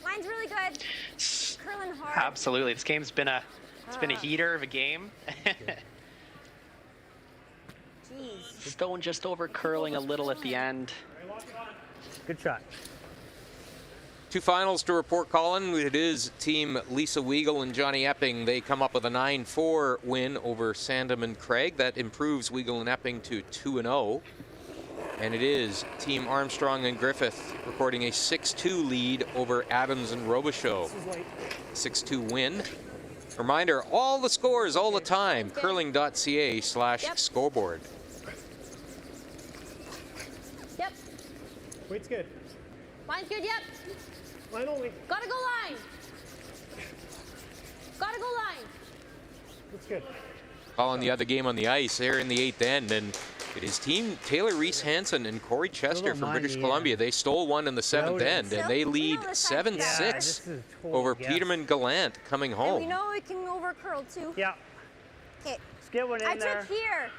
Line's really good. Curling hard. Absolutely. This game's been a heater of a game. Stone just over curling a little at the end. Good shot. 2 finals to report, Colin. It is Team Lisa Weigel and Johnny Epping. They come up with a 9-4 win over Sandham and Craig. That improves Weigel and Epping to 2-0. And it is Team Armstrong and Griffith recording a 6-2 lead over Adams and Robichaud. 6-2 win. Reminder, all the scores all the time, curling.ca/scoreboard. Yep. Weight's good. Line's good, yep. Line only. Gotta go line. Gotta go line. That's good. Calling the other game on the ice there in the 8th end, and it is Team Taylor Reese Hansen and Corey Chester from British Columbia. They stole one in the 7th end, and they lead 7-6 over Peterman Gallant coming home. And we know we can over curl too. Yeah. Okay. Let's get one in there. I took here.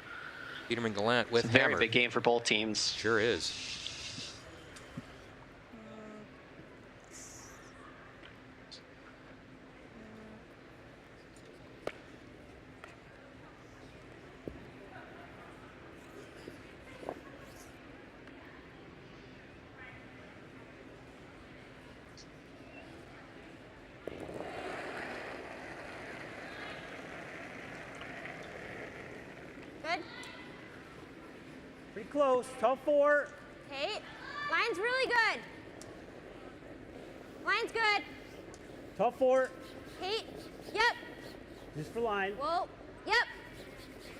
Peterman Gallant with It's a hammer. very big game for both teams. Sure is. Good. Pretty close. Top 4. Okay. Line's really good. Line's good. Top 4. Okay. Yep. Just for line. Whoa. Yep.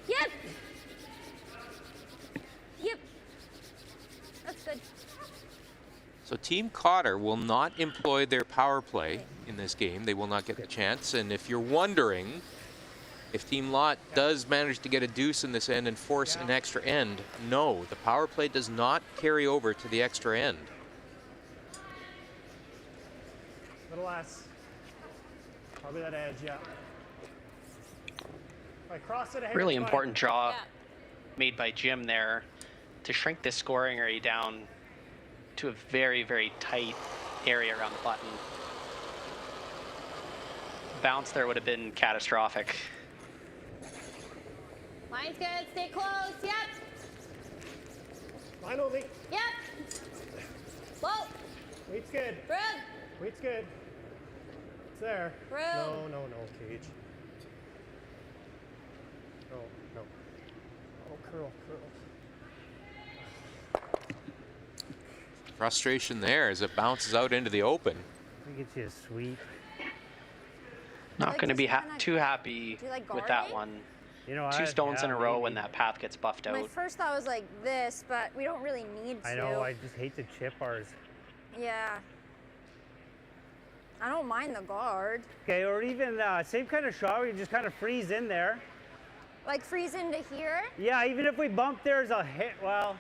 Yep. Yep. That's good. So Team Cotter will not employ their power play in this game. They will not get the chance. And if you're wondering if Team Lot does manage to get a deuce in this end and force an extra end, no, the power play does not carry over to the extra end. Little less. Probably that edge, yeah. If I cross it ahead, Really it's fine. important draw made by Jim there to shrink this scoring area down to a very, very tight area around the button. Bounce there would have been catastrophic. Line's good. Stay close. Yep. Line only. Yep. Whoa. Weight's good. Room. Weight's good. It's there. Room. No, Cage. No. Oh, curl. Frustration there as it bounces out into the open. We get you a sweep. Not going to be too happy with that one. You know, 2 stones in a row when that path gets buffed out. My first thought was like this, but we don't really need to. I know, I just hate to chip ours. Yeah. I don't mind the guard. Okay, or even same kind of shot where you just kind of freeze in there. Like freeze into here? Yeah, even if we bump theirs a hit, well,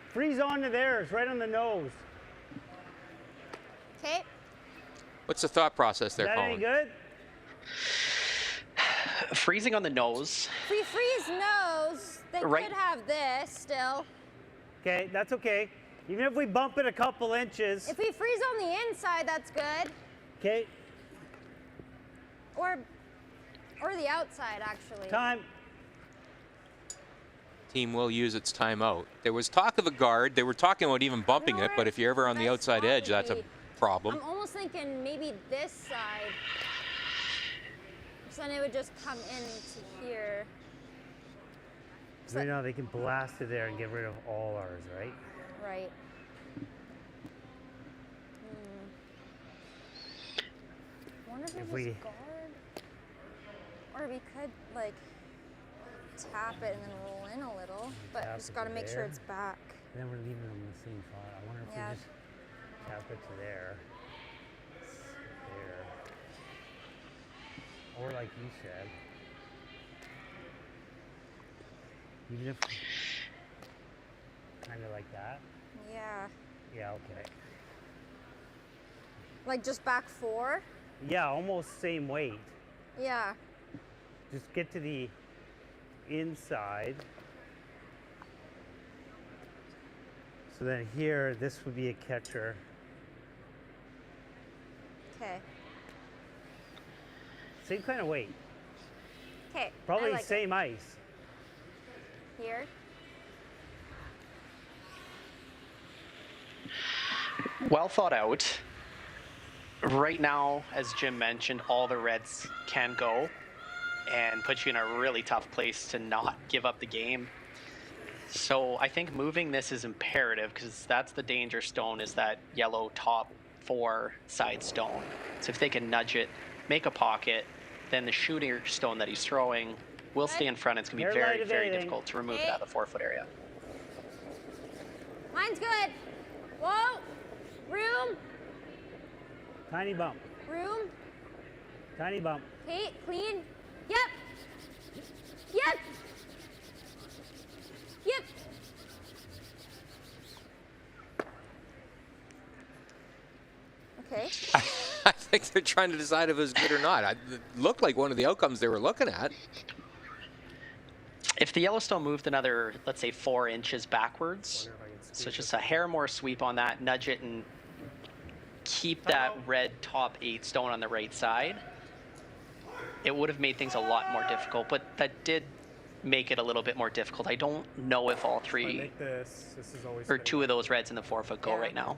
freeze onto theirs, right on the nose. Okay. What's the thought process there, Is that Colin? any good? Freezing on the nose. If we freeze nose, they could have this still. Okay, that's okay. Even if we bump it a couple inches. If we freeze on the inside, that's good. Okay. Or the outside, actually. Time. Team will use its timeout. There was talk of a guard. They were talking about even bumping it, but if you're ever on the outside edge, that's a problem. I'm almost thinking maybe this side. So then it would just come into here. So now they can blast it there and get rid of all ours, right? Right. Wonder if we just guard, or we could like tap it and then roll in a little, but just got to make sure it's back. then we're leaving them in the same spot. I wonder if we just tap it to there. There. Or like you said. Even if kind of like that. Yeah. Yeah, okay. Like just back 4? Yeah, almost same weight. Yeah. Just get to the inside. So then here, this would be a catcher. Okay. Same kind of weight. Okay. Probably like same ice. Here. Well thought out. Right now, as Jim mentioned, all the reds can go and put you in a really tough place to not give up the game. So I think moving this is imperative because that's the danger stone, is that yellow top 4 side stone. So if they can nudge it, make a pocket, then the shooting stone that he's throwing will stay in front. It's going to be very, very difficult to remove it out of the 4-foot area. Mine's good. Whoa. Room. Tiny bump. Room. Tiny bump. Okay, clean. Yep. Yep. Yep. Okay. I think they're trying to decide if it was good or not. It looked like one of the outcomes they were looking at. If the Yellowstone moved another, let's say 4 inches backwards, so just a hair more sweep on that, nudge it and keep that red top 8 stone on the right side, it would have made things a lot more difficult, but that did make it a little bit more difficult. I don't know if all 3 this is always or 2 of those reds in the 4-foot go right now.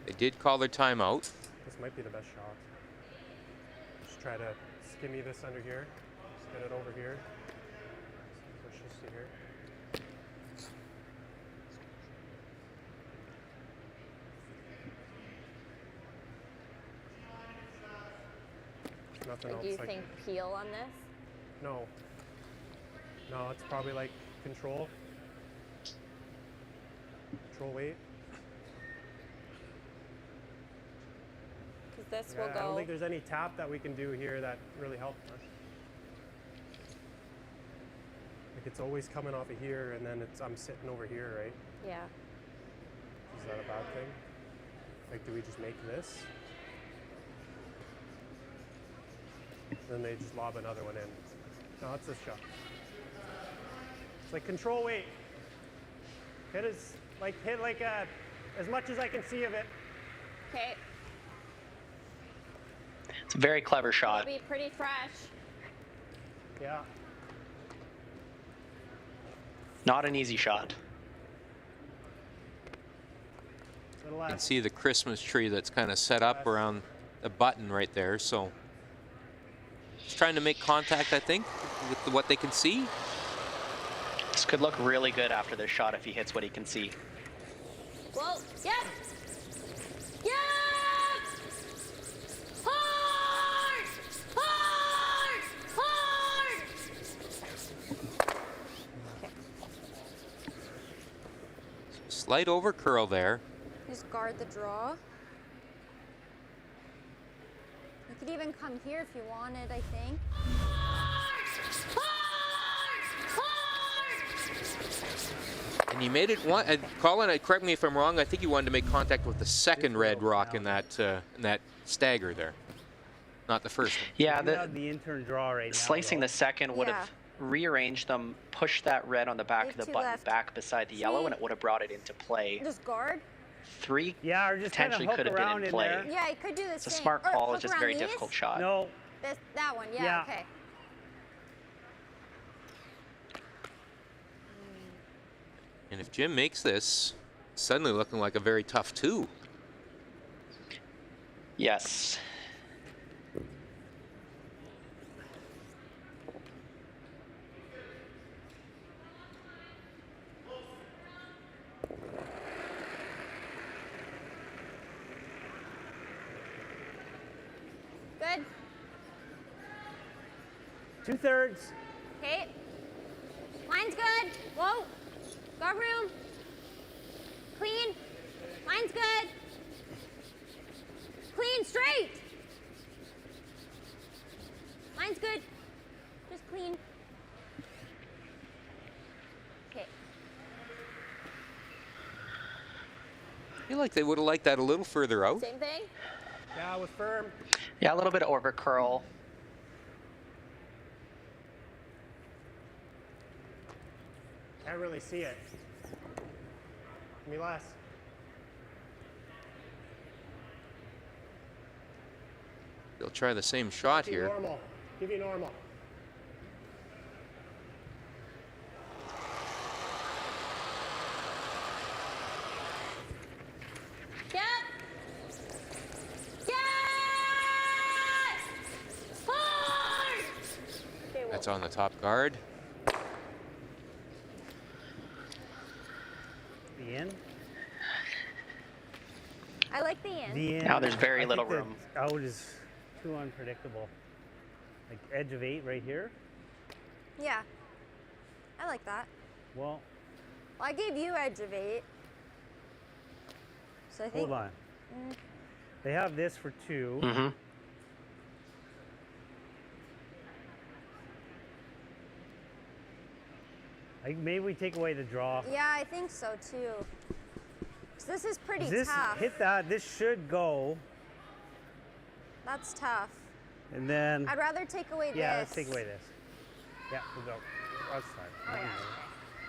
They did call their timeout. This might be the best shot. Just try to skimmy this under here. Just get it over here. Push this to here. Nothing else. Do you think peel on this? No. No, it's probably like control. Control weight. Because this will I go. don't think there's any tap that we can do here that really helps us. Like it's always coming off of here, and then I'm sitting over here, right? Yeah. Is that a bad thing? Like, do we just make this? Then they just lob another one in. No, it's this shot. It's like control weight. Hit as much as I can see of it. Okay. It's a very clever shot. It'll be pretty fresh. Yeah. Not an easy shot. You can see the Christmas tree that's kind of set up around the button right there. So just trying to make contact, I think, with what they can see. This could look really good after this shot if he hits what he can see. Whoa. Yep. Yep. Hard. Hard. Hard. Slight over curl there. Just guard the draw. You could even come here if you wanted, I think. And you made it one. Colin, correct me if I'm wrong. I think you wanted to make contact with the second red rock in that stagger there, not the first one. Yeah, the intern draw right now. Slicing the second would have rearranged them, pushed that red on the back of the button back beside the yellow, and it would have brought it into play. Just guard. 3 or just potentially could have been in play. There. Yeah, I could do the It's same. a smart call. It's just a very these? difficult shot. No. That one, yeah, okay. And if Jim makes this, suddenly looking like a very tough 2. Yes. Good. 2/3. Okay. Line's good. Whoa. Got room. clean. Mine's good. Clean, straight. Mine's good. Just clean. Okay. I feel like they would have liked that a little further out. Same thing? Yeah, with firm. Yeah, a little bit of over curl. Can't really see it. Give me less. They'll try the same shot Give you here. normal. Give you normal. Yep. Yes! Hard! Okay, well, That's on the top guard. The in. I like the in. The in. Now there's very I little think room. that out is too unpredictable. Like edge of 8 right here. Yeah. I like that. Well, Well, I gave you edge of 8. So I think. hold on. Mm, They have this for 2. Mm-hmm. Maybe we take away the draw. yeah, I think so too. 'Cause this is pretty This tough. hit that. This should go, That's tough. and then I'd rather take away yeah, this. let's take away this. Yeah, we'll go. That's fine. Oh, yeah.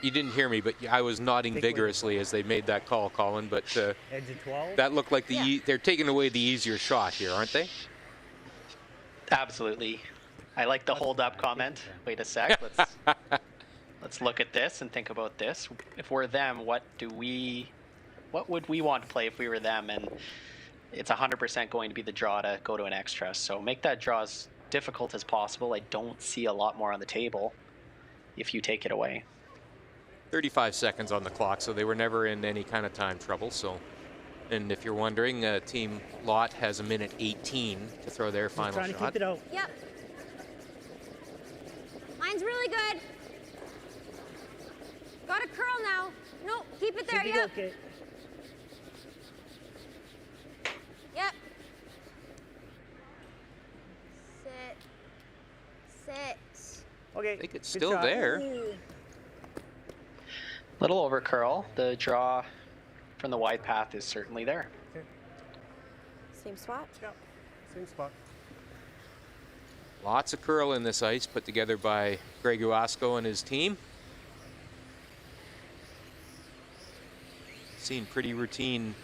You didn't hear me, but I was nodding Take away the vigorously as they made that call, Colin. But Edge of 12. that looked like Yeah. they're taking away the easier shot here, aren't they? Absolutely. I like the hold up comment. Wait a sec. Let's look at this and think about this. If we're them, what would we want to play if we were them? And it's 100% going to be the draw to go to an extra. So make that draw as difficult as possible. I don't see a lot more on the table if you take it away. 35 seconds on the clock, so they were never in any kind of time trouble. So, and if you're wondering, Team Lot has a minute 18 to throw their Just final trying to shot. keep it out. Yep. Mine's really good. Got a curl now. No, keep it there. Should be Yep. okay. Yep. Sit. Sit. Okay. I think it's good still shot. there. Little over curl. The draw from the wide path is certainly there. same spot? Yeah, same spot. Lots of curl in this ice put together by Greg Uasco and his team. Seen pretty routine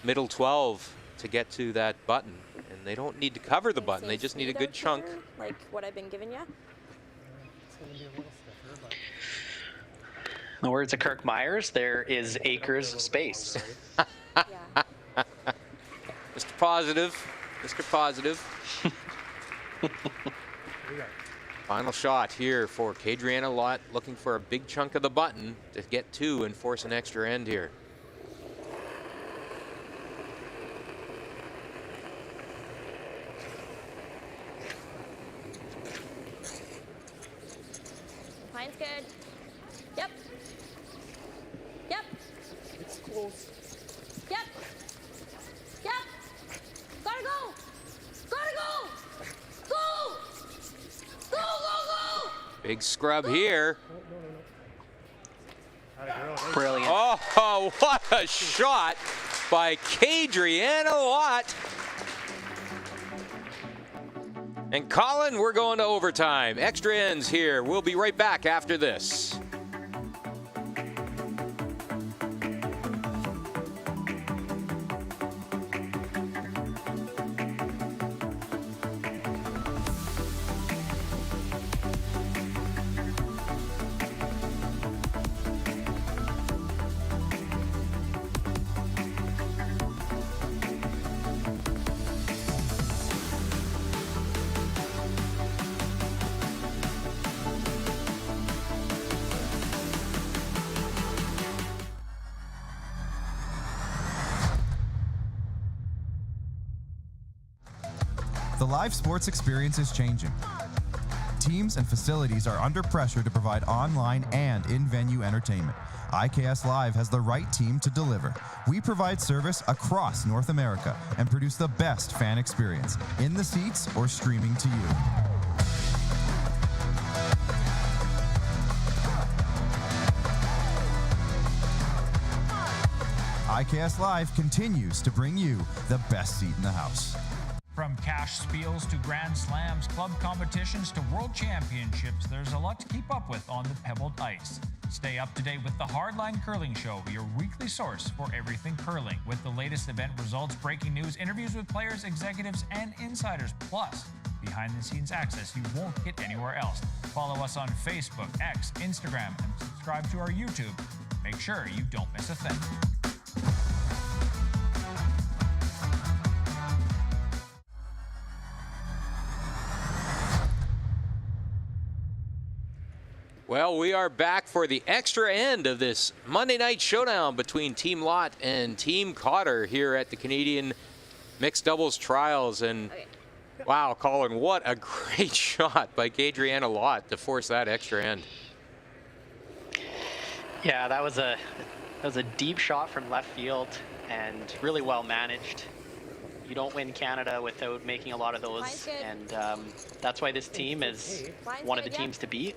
middle 12 to get to that button. And they don't need to cover the button, they just need a good chunk. Like what I've been giving you? It's going to be a little stiffer, but In the words of Kirk Myers, there is acres of space. Yeah. Mr. Positive, Mr. Positive. we got Final shot here for Kadriana Lott, looking for a big chunk of the button to get to and force an extra end here. Mine's good. Yep. Yep. it's close. Yep. Yep. Gotta go. Gotta go. Go. Go, go, go. Big scrub here. Brilliant. Oh, what a shot by Kadriana Lott. And Colin, we're going to overtime. Extra ends here. We'll be right back after this. The live sports experience is changing. Teams and facilities are under pressure to provide online and in-venue entertainment. IKS Live has the right team to deliver. We provide service across North America and produce the best fan experience, in the seats or streaming to you. IKS Live continues to bring you the best seat in the house. From cash spiels to Grand Slams, club competitions to world championships, there's a lot to keep up with on the pebbled ice. Stay up to date with the Hardline Curling Show, your weekly source for everything curling, with the latest event results, breaking news, interviews with players, executives, and insiders, plus behind-the-scenes access you won't get anywhere else. Follow us on Facebook, X, Instagram, and subscribe to our YouTube. Make sure you don't miss a thing. Well, we are back for the extra end of this Monday night showdown between Team Lott and Team Cotter here at the Canadian Mixed Doubles Trials. And wow, Colin, what a great shot by Kadriana Lott to force that extra end. Yeah, that was a deep shot from left field and really well managed. You don't win Canada without making a lot of those, and that's why this team is one of the teams to beat.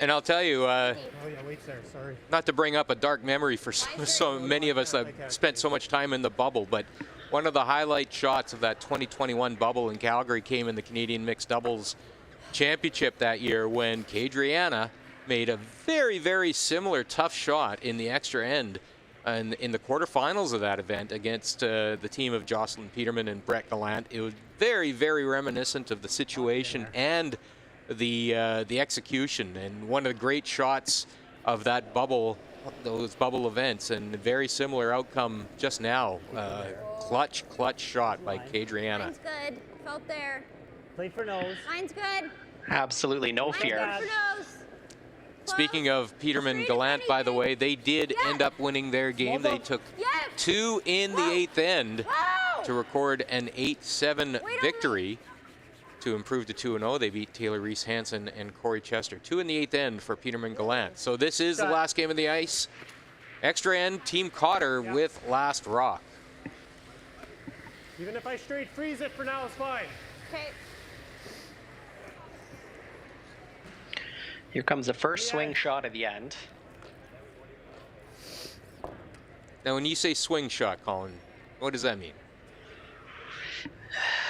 And I'll tell you, oh yeah, wait there, sorry. Not to bring up a dark memory for so many of us that spent so much time in the bubble, but one of the highlight shots of that 2021 bubble in Calgary came in the Canadian Mixed Doubles Championship that year when Kadriana made a very, very similar tough shot in the extra end and in the quarterfinals of that event against the team of Jocelyn Peterman and Brett Gallant. It was very, very reminiscent of the situation and the execution, and one of the great shots of that bubble, those bubble events, and very similar outcome just now. Clutch shot by Kadriana. Mine's good. Felt there. Play for nose. Mine's good. Absolutely no fear. Mine's good for nose. Speaking of Peterman Gallant, by the way, they did end up winning their game. They took 2 in the 8th end to record an 8-7 victory. To improve to 2-0, they beat Taylor Reese Hansen and Corey Chester. 2 in the 8th end for Peterman Gallant. So this is the last game of the ice. Extra end, Team Cotter with last rock. Even if I straight freeze it for now, it's fine. Okay. Here comes the first swing shot of the end. Now, when you say swing shot, Colin, what does that mean?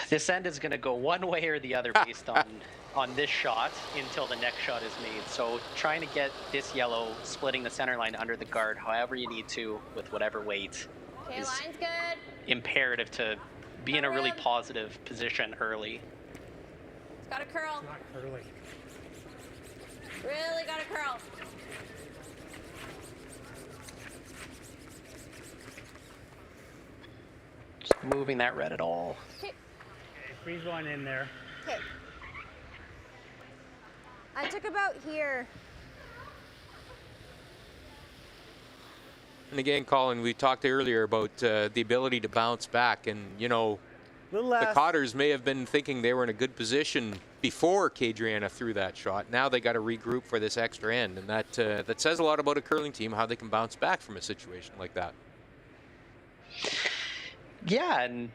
This end is going to go one way or the other based on this shot until the next shot is made. So trying to get this yellow splitting the center line under the guard however you need to with whatever weight is line's good. Imperative to be in a really positive position early. It's got a curl. It's not curling. Really got a curl. Just moving that red at all. Okay. Freeze one in there. Okay. I took about here. And again, Colin, we talked earlier about the ability to bounce back, and you know, the Cotters may have been thinking they were in a good position before Kadriana threw that shot. Now they got to regroup for this extra end, and that says a lot about a curling team, how they can bounce back from a situation like that. Yeah, and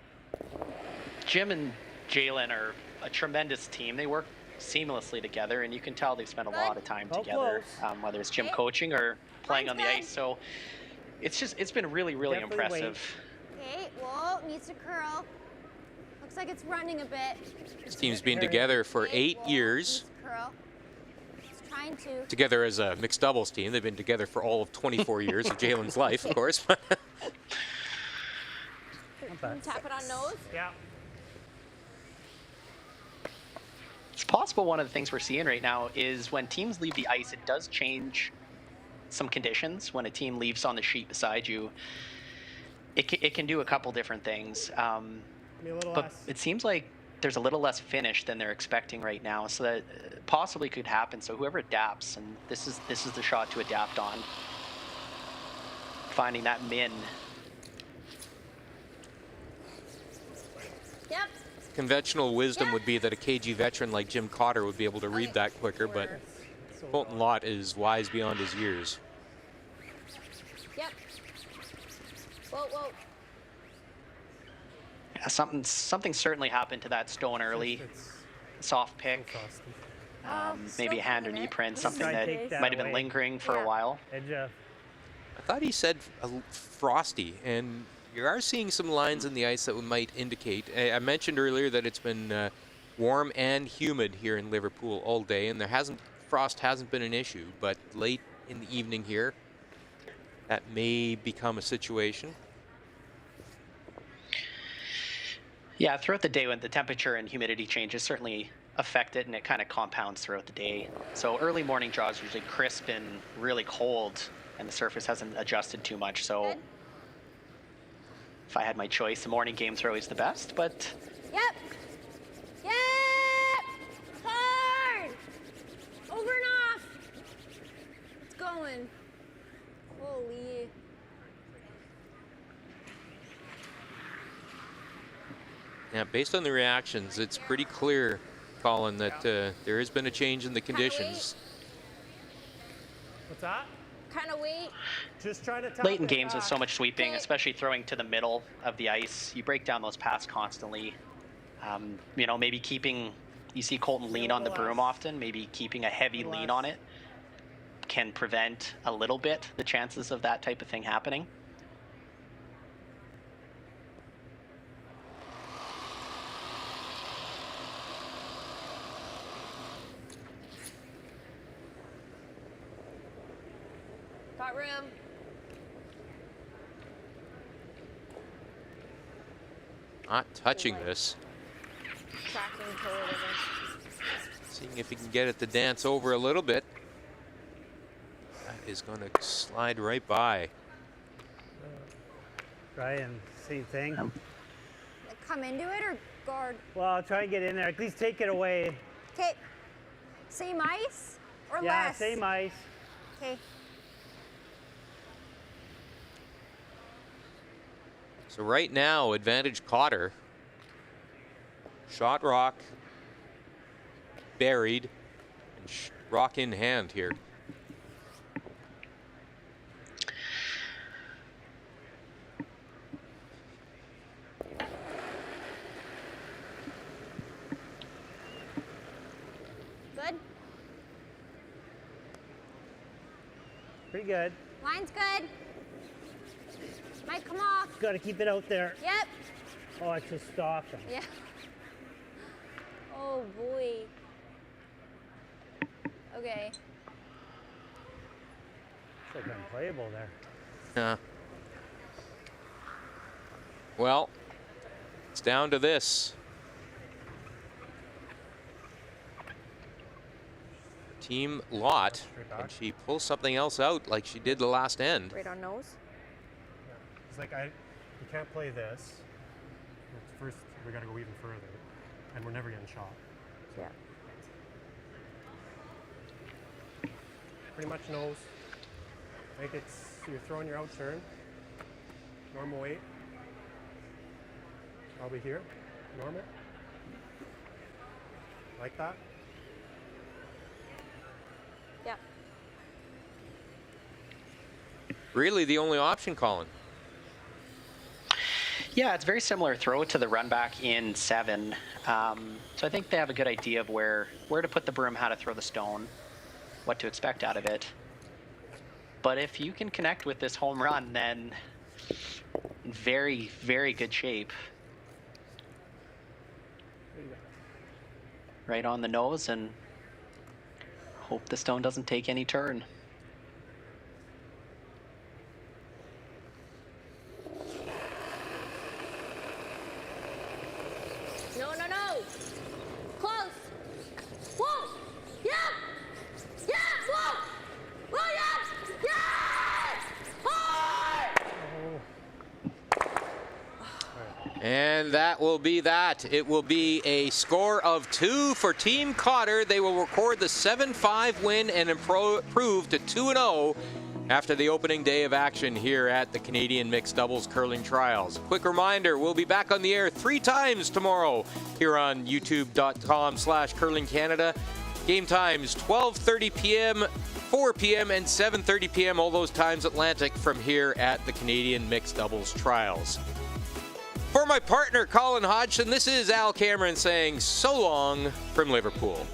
Jim and Jalen are a tremendous team. They work seamlessly together, and you can tell they've spent a lot of time together, whether it's Jim coaching or playing on the ice. So it's been really, really impressive. Okay, whoa, needs to curl. Looks like it's running a bit. This team's been together for 8 years. Curl. It's trying to. Together as a mixed doubles team. They've been together for all of 24 years of Jalen's life, of course. Tap it on nose. Yeah. It's possible one of the things we're seeing right now is when teams leave the ice, it does change some conditions. When a team leaves on the sheet beside you, it can do a couple different things. But it seems like there's a little less finish than they're expecting right now, so that possibly could happen. So whoever adapts, and this is the shot to adapt on. Finding that min. Yep. conventional wisdom would be that a KG veteran like Jim Cotter would be able to read that quicker, but Colton Lott is wise beyond his years. Yep. Whoa, whoa. Yeah, something certainly happened to that stone early. Soft pick. Maybe a hand or knee print, something that might have been lingering for a while. I thought he said frosty, and you are seeing some lines in the ice that might indicate. I mentioned earlier that it's been warm and humid here in Liverpool all day, and frost hasn't been an issue, but late in the evening here, that may become a situation. Yeah, throughout the day when the temperature and humidity changes certainly affect it, and it kind of compounds throughout the day. So early morning draw is usually crisp and really cold, and the surface hasn't adjusted too much. So if I had my choice, the morning games are always the best, but... Yep. Yep. Hard. Over and off. It's going. Holy. Yeah, based on the reactions, it's pretty clear, Colin, that there has been a change in the conditions. What's that? Kind of wait. Just trying to late in games with so much sweeping, especially throwing to the middle of the ice, you break down those paths constantly. You know, maybe you see Colton lean on the broom often, maybe keeping a heavy lean on it can prevent a little bit the chances of that type of thing happening. Got room. Not touching this. Tracking toward it. Seeing if he can get it to dance over a little bit. That is going to slide right by. Try and same thing. Come into it or guard? Well, I'll try and get in there. At least take it away. Okay. Same ice or yeah, less? same ice. Okay. So right now, advantage Cotter. Shot rock buried and rock in hand here. Good. Pretty good. Line's good. Might come off. Got to keep it out there. Yep. Oh, it just stopped. Yeah. Oh boy. Okay. It's like unplayable there. Yeah. Well, it's down to this. Team Lott, and she pulls something else out like she did the last end. Right on nose. It's like you can't play this. First, we got to go even further, and we're never getting shot. Yeah. Pretty much nose. I think you're throwing your out turn. Normal weight. Probably here. Normal. Like that. Yeah. Really the only option, Colin. Yeah, it's very similar throw to the run back in 7. So I think they have a good idea of where to put the broom, how to throw the stone, what to expect out of it. But if you can connect with this home run, then very, very good shape. Right on the nose, and hope the stone doesn't take any turn. No, no, no. Close. Whoa. Yeah. Yeah. Whoa. Whoa, yeah. Yes. Hard. And that will be that. It will be a score of 2 for Team Cotter. They will record the 7-5 win and improve to 2-0 after the opening day of action here at the Canadian Mixed Doubles Curling Trials. Quick reminder, we'll be back on the air 3 times tomorrow here on youtube.com/curlingcanada. Game times 12:30 p.m., 4 p.m., and 7:30 p.m., all those times Atlantic from here at the Canadian Mixed Doubles Trials. For my partner, Colin Hodgson, this is Al Cameron saying so long from Liverpool.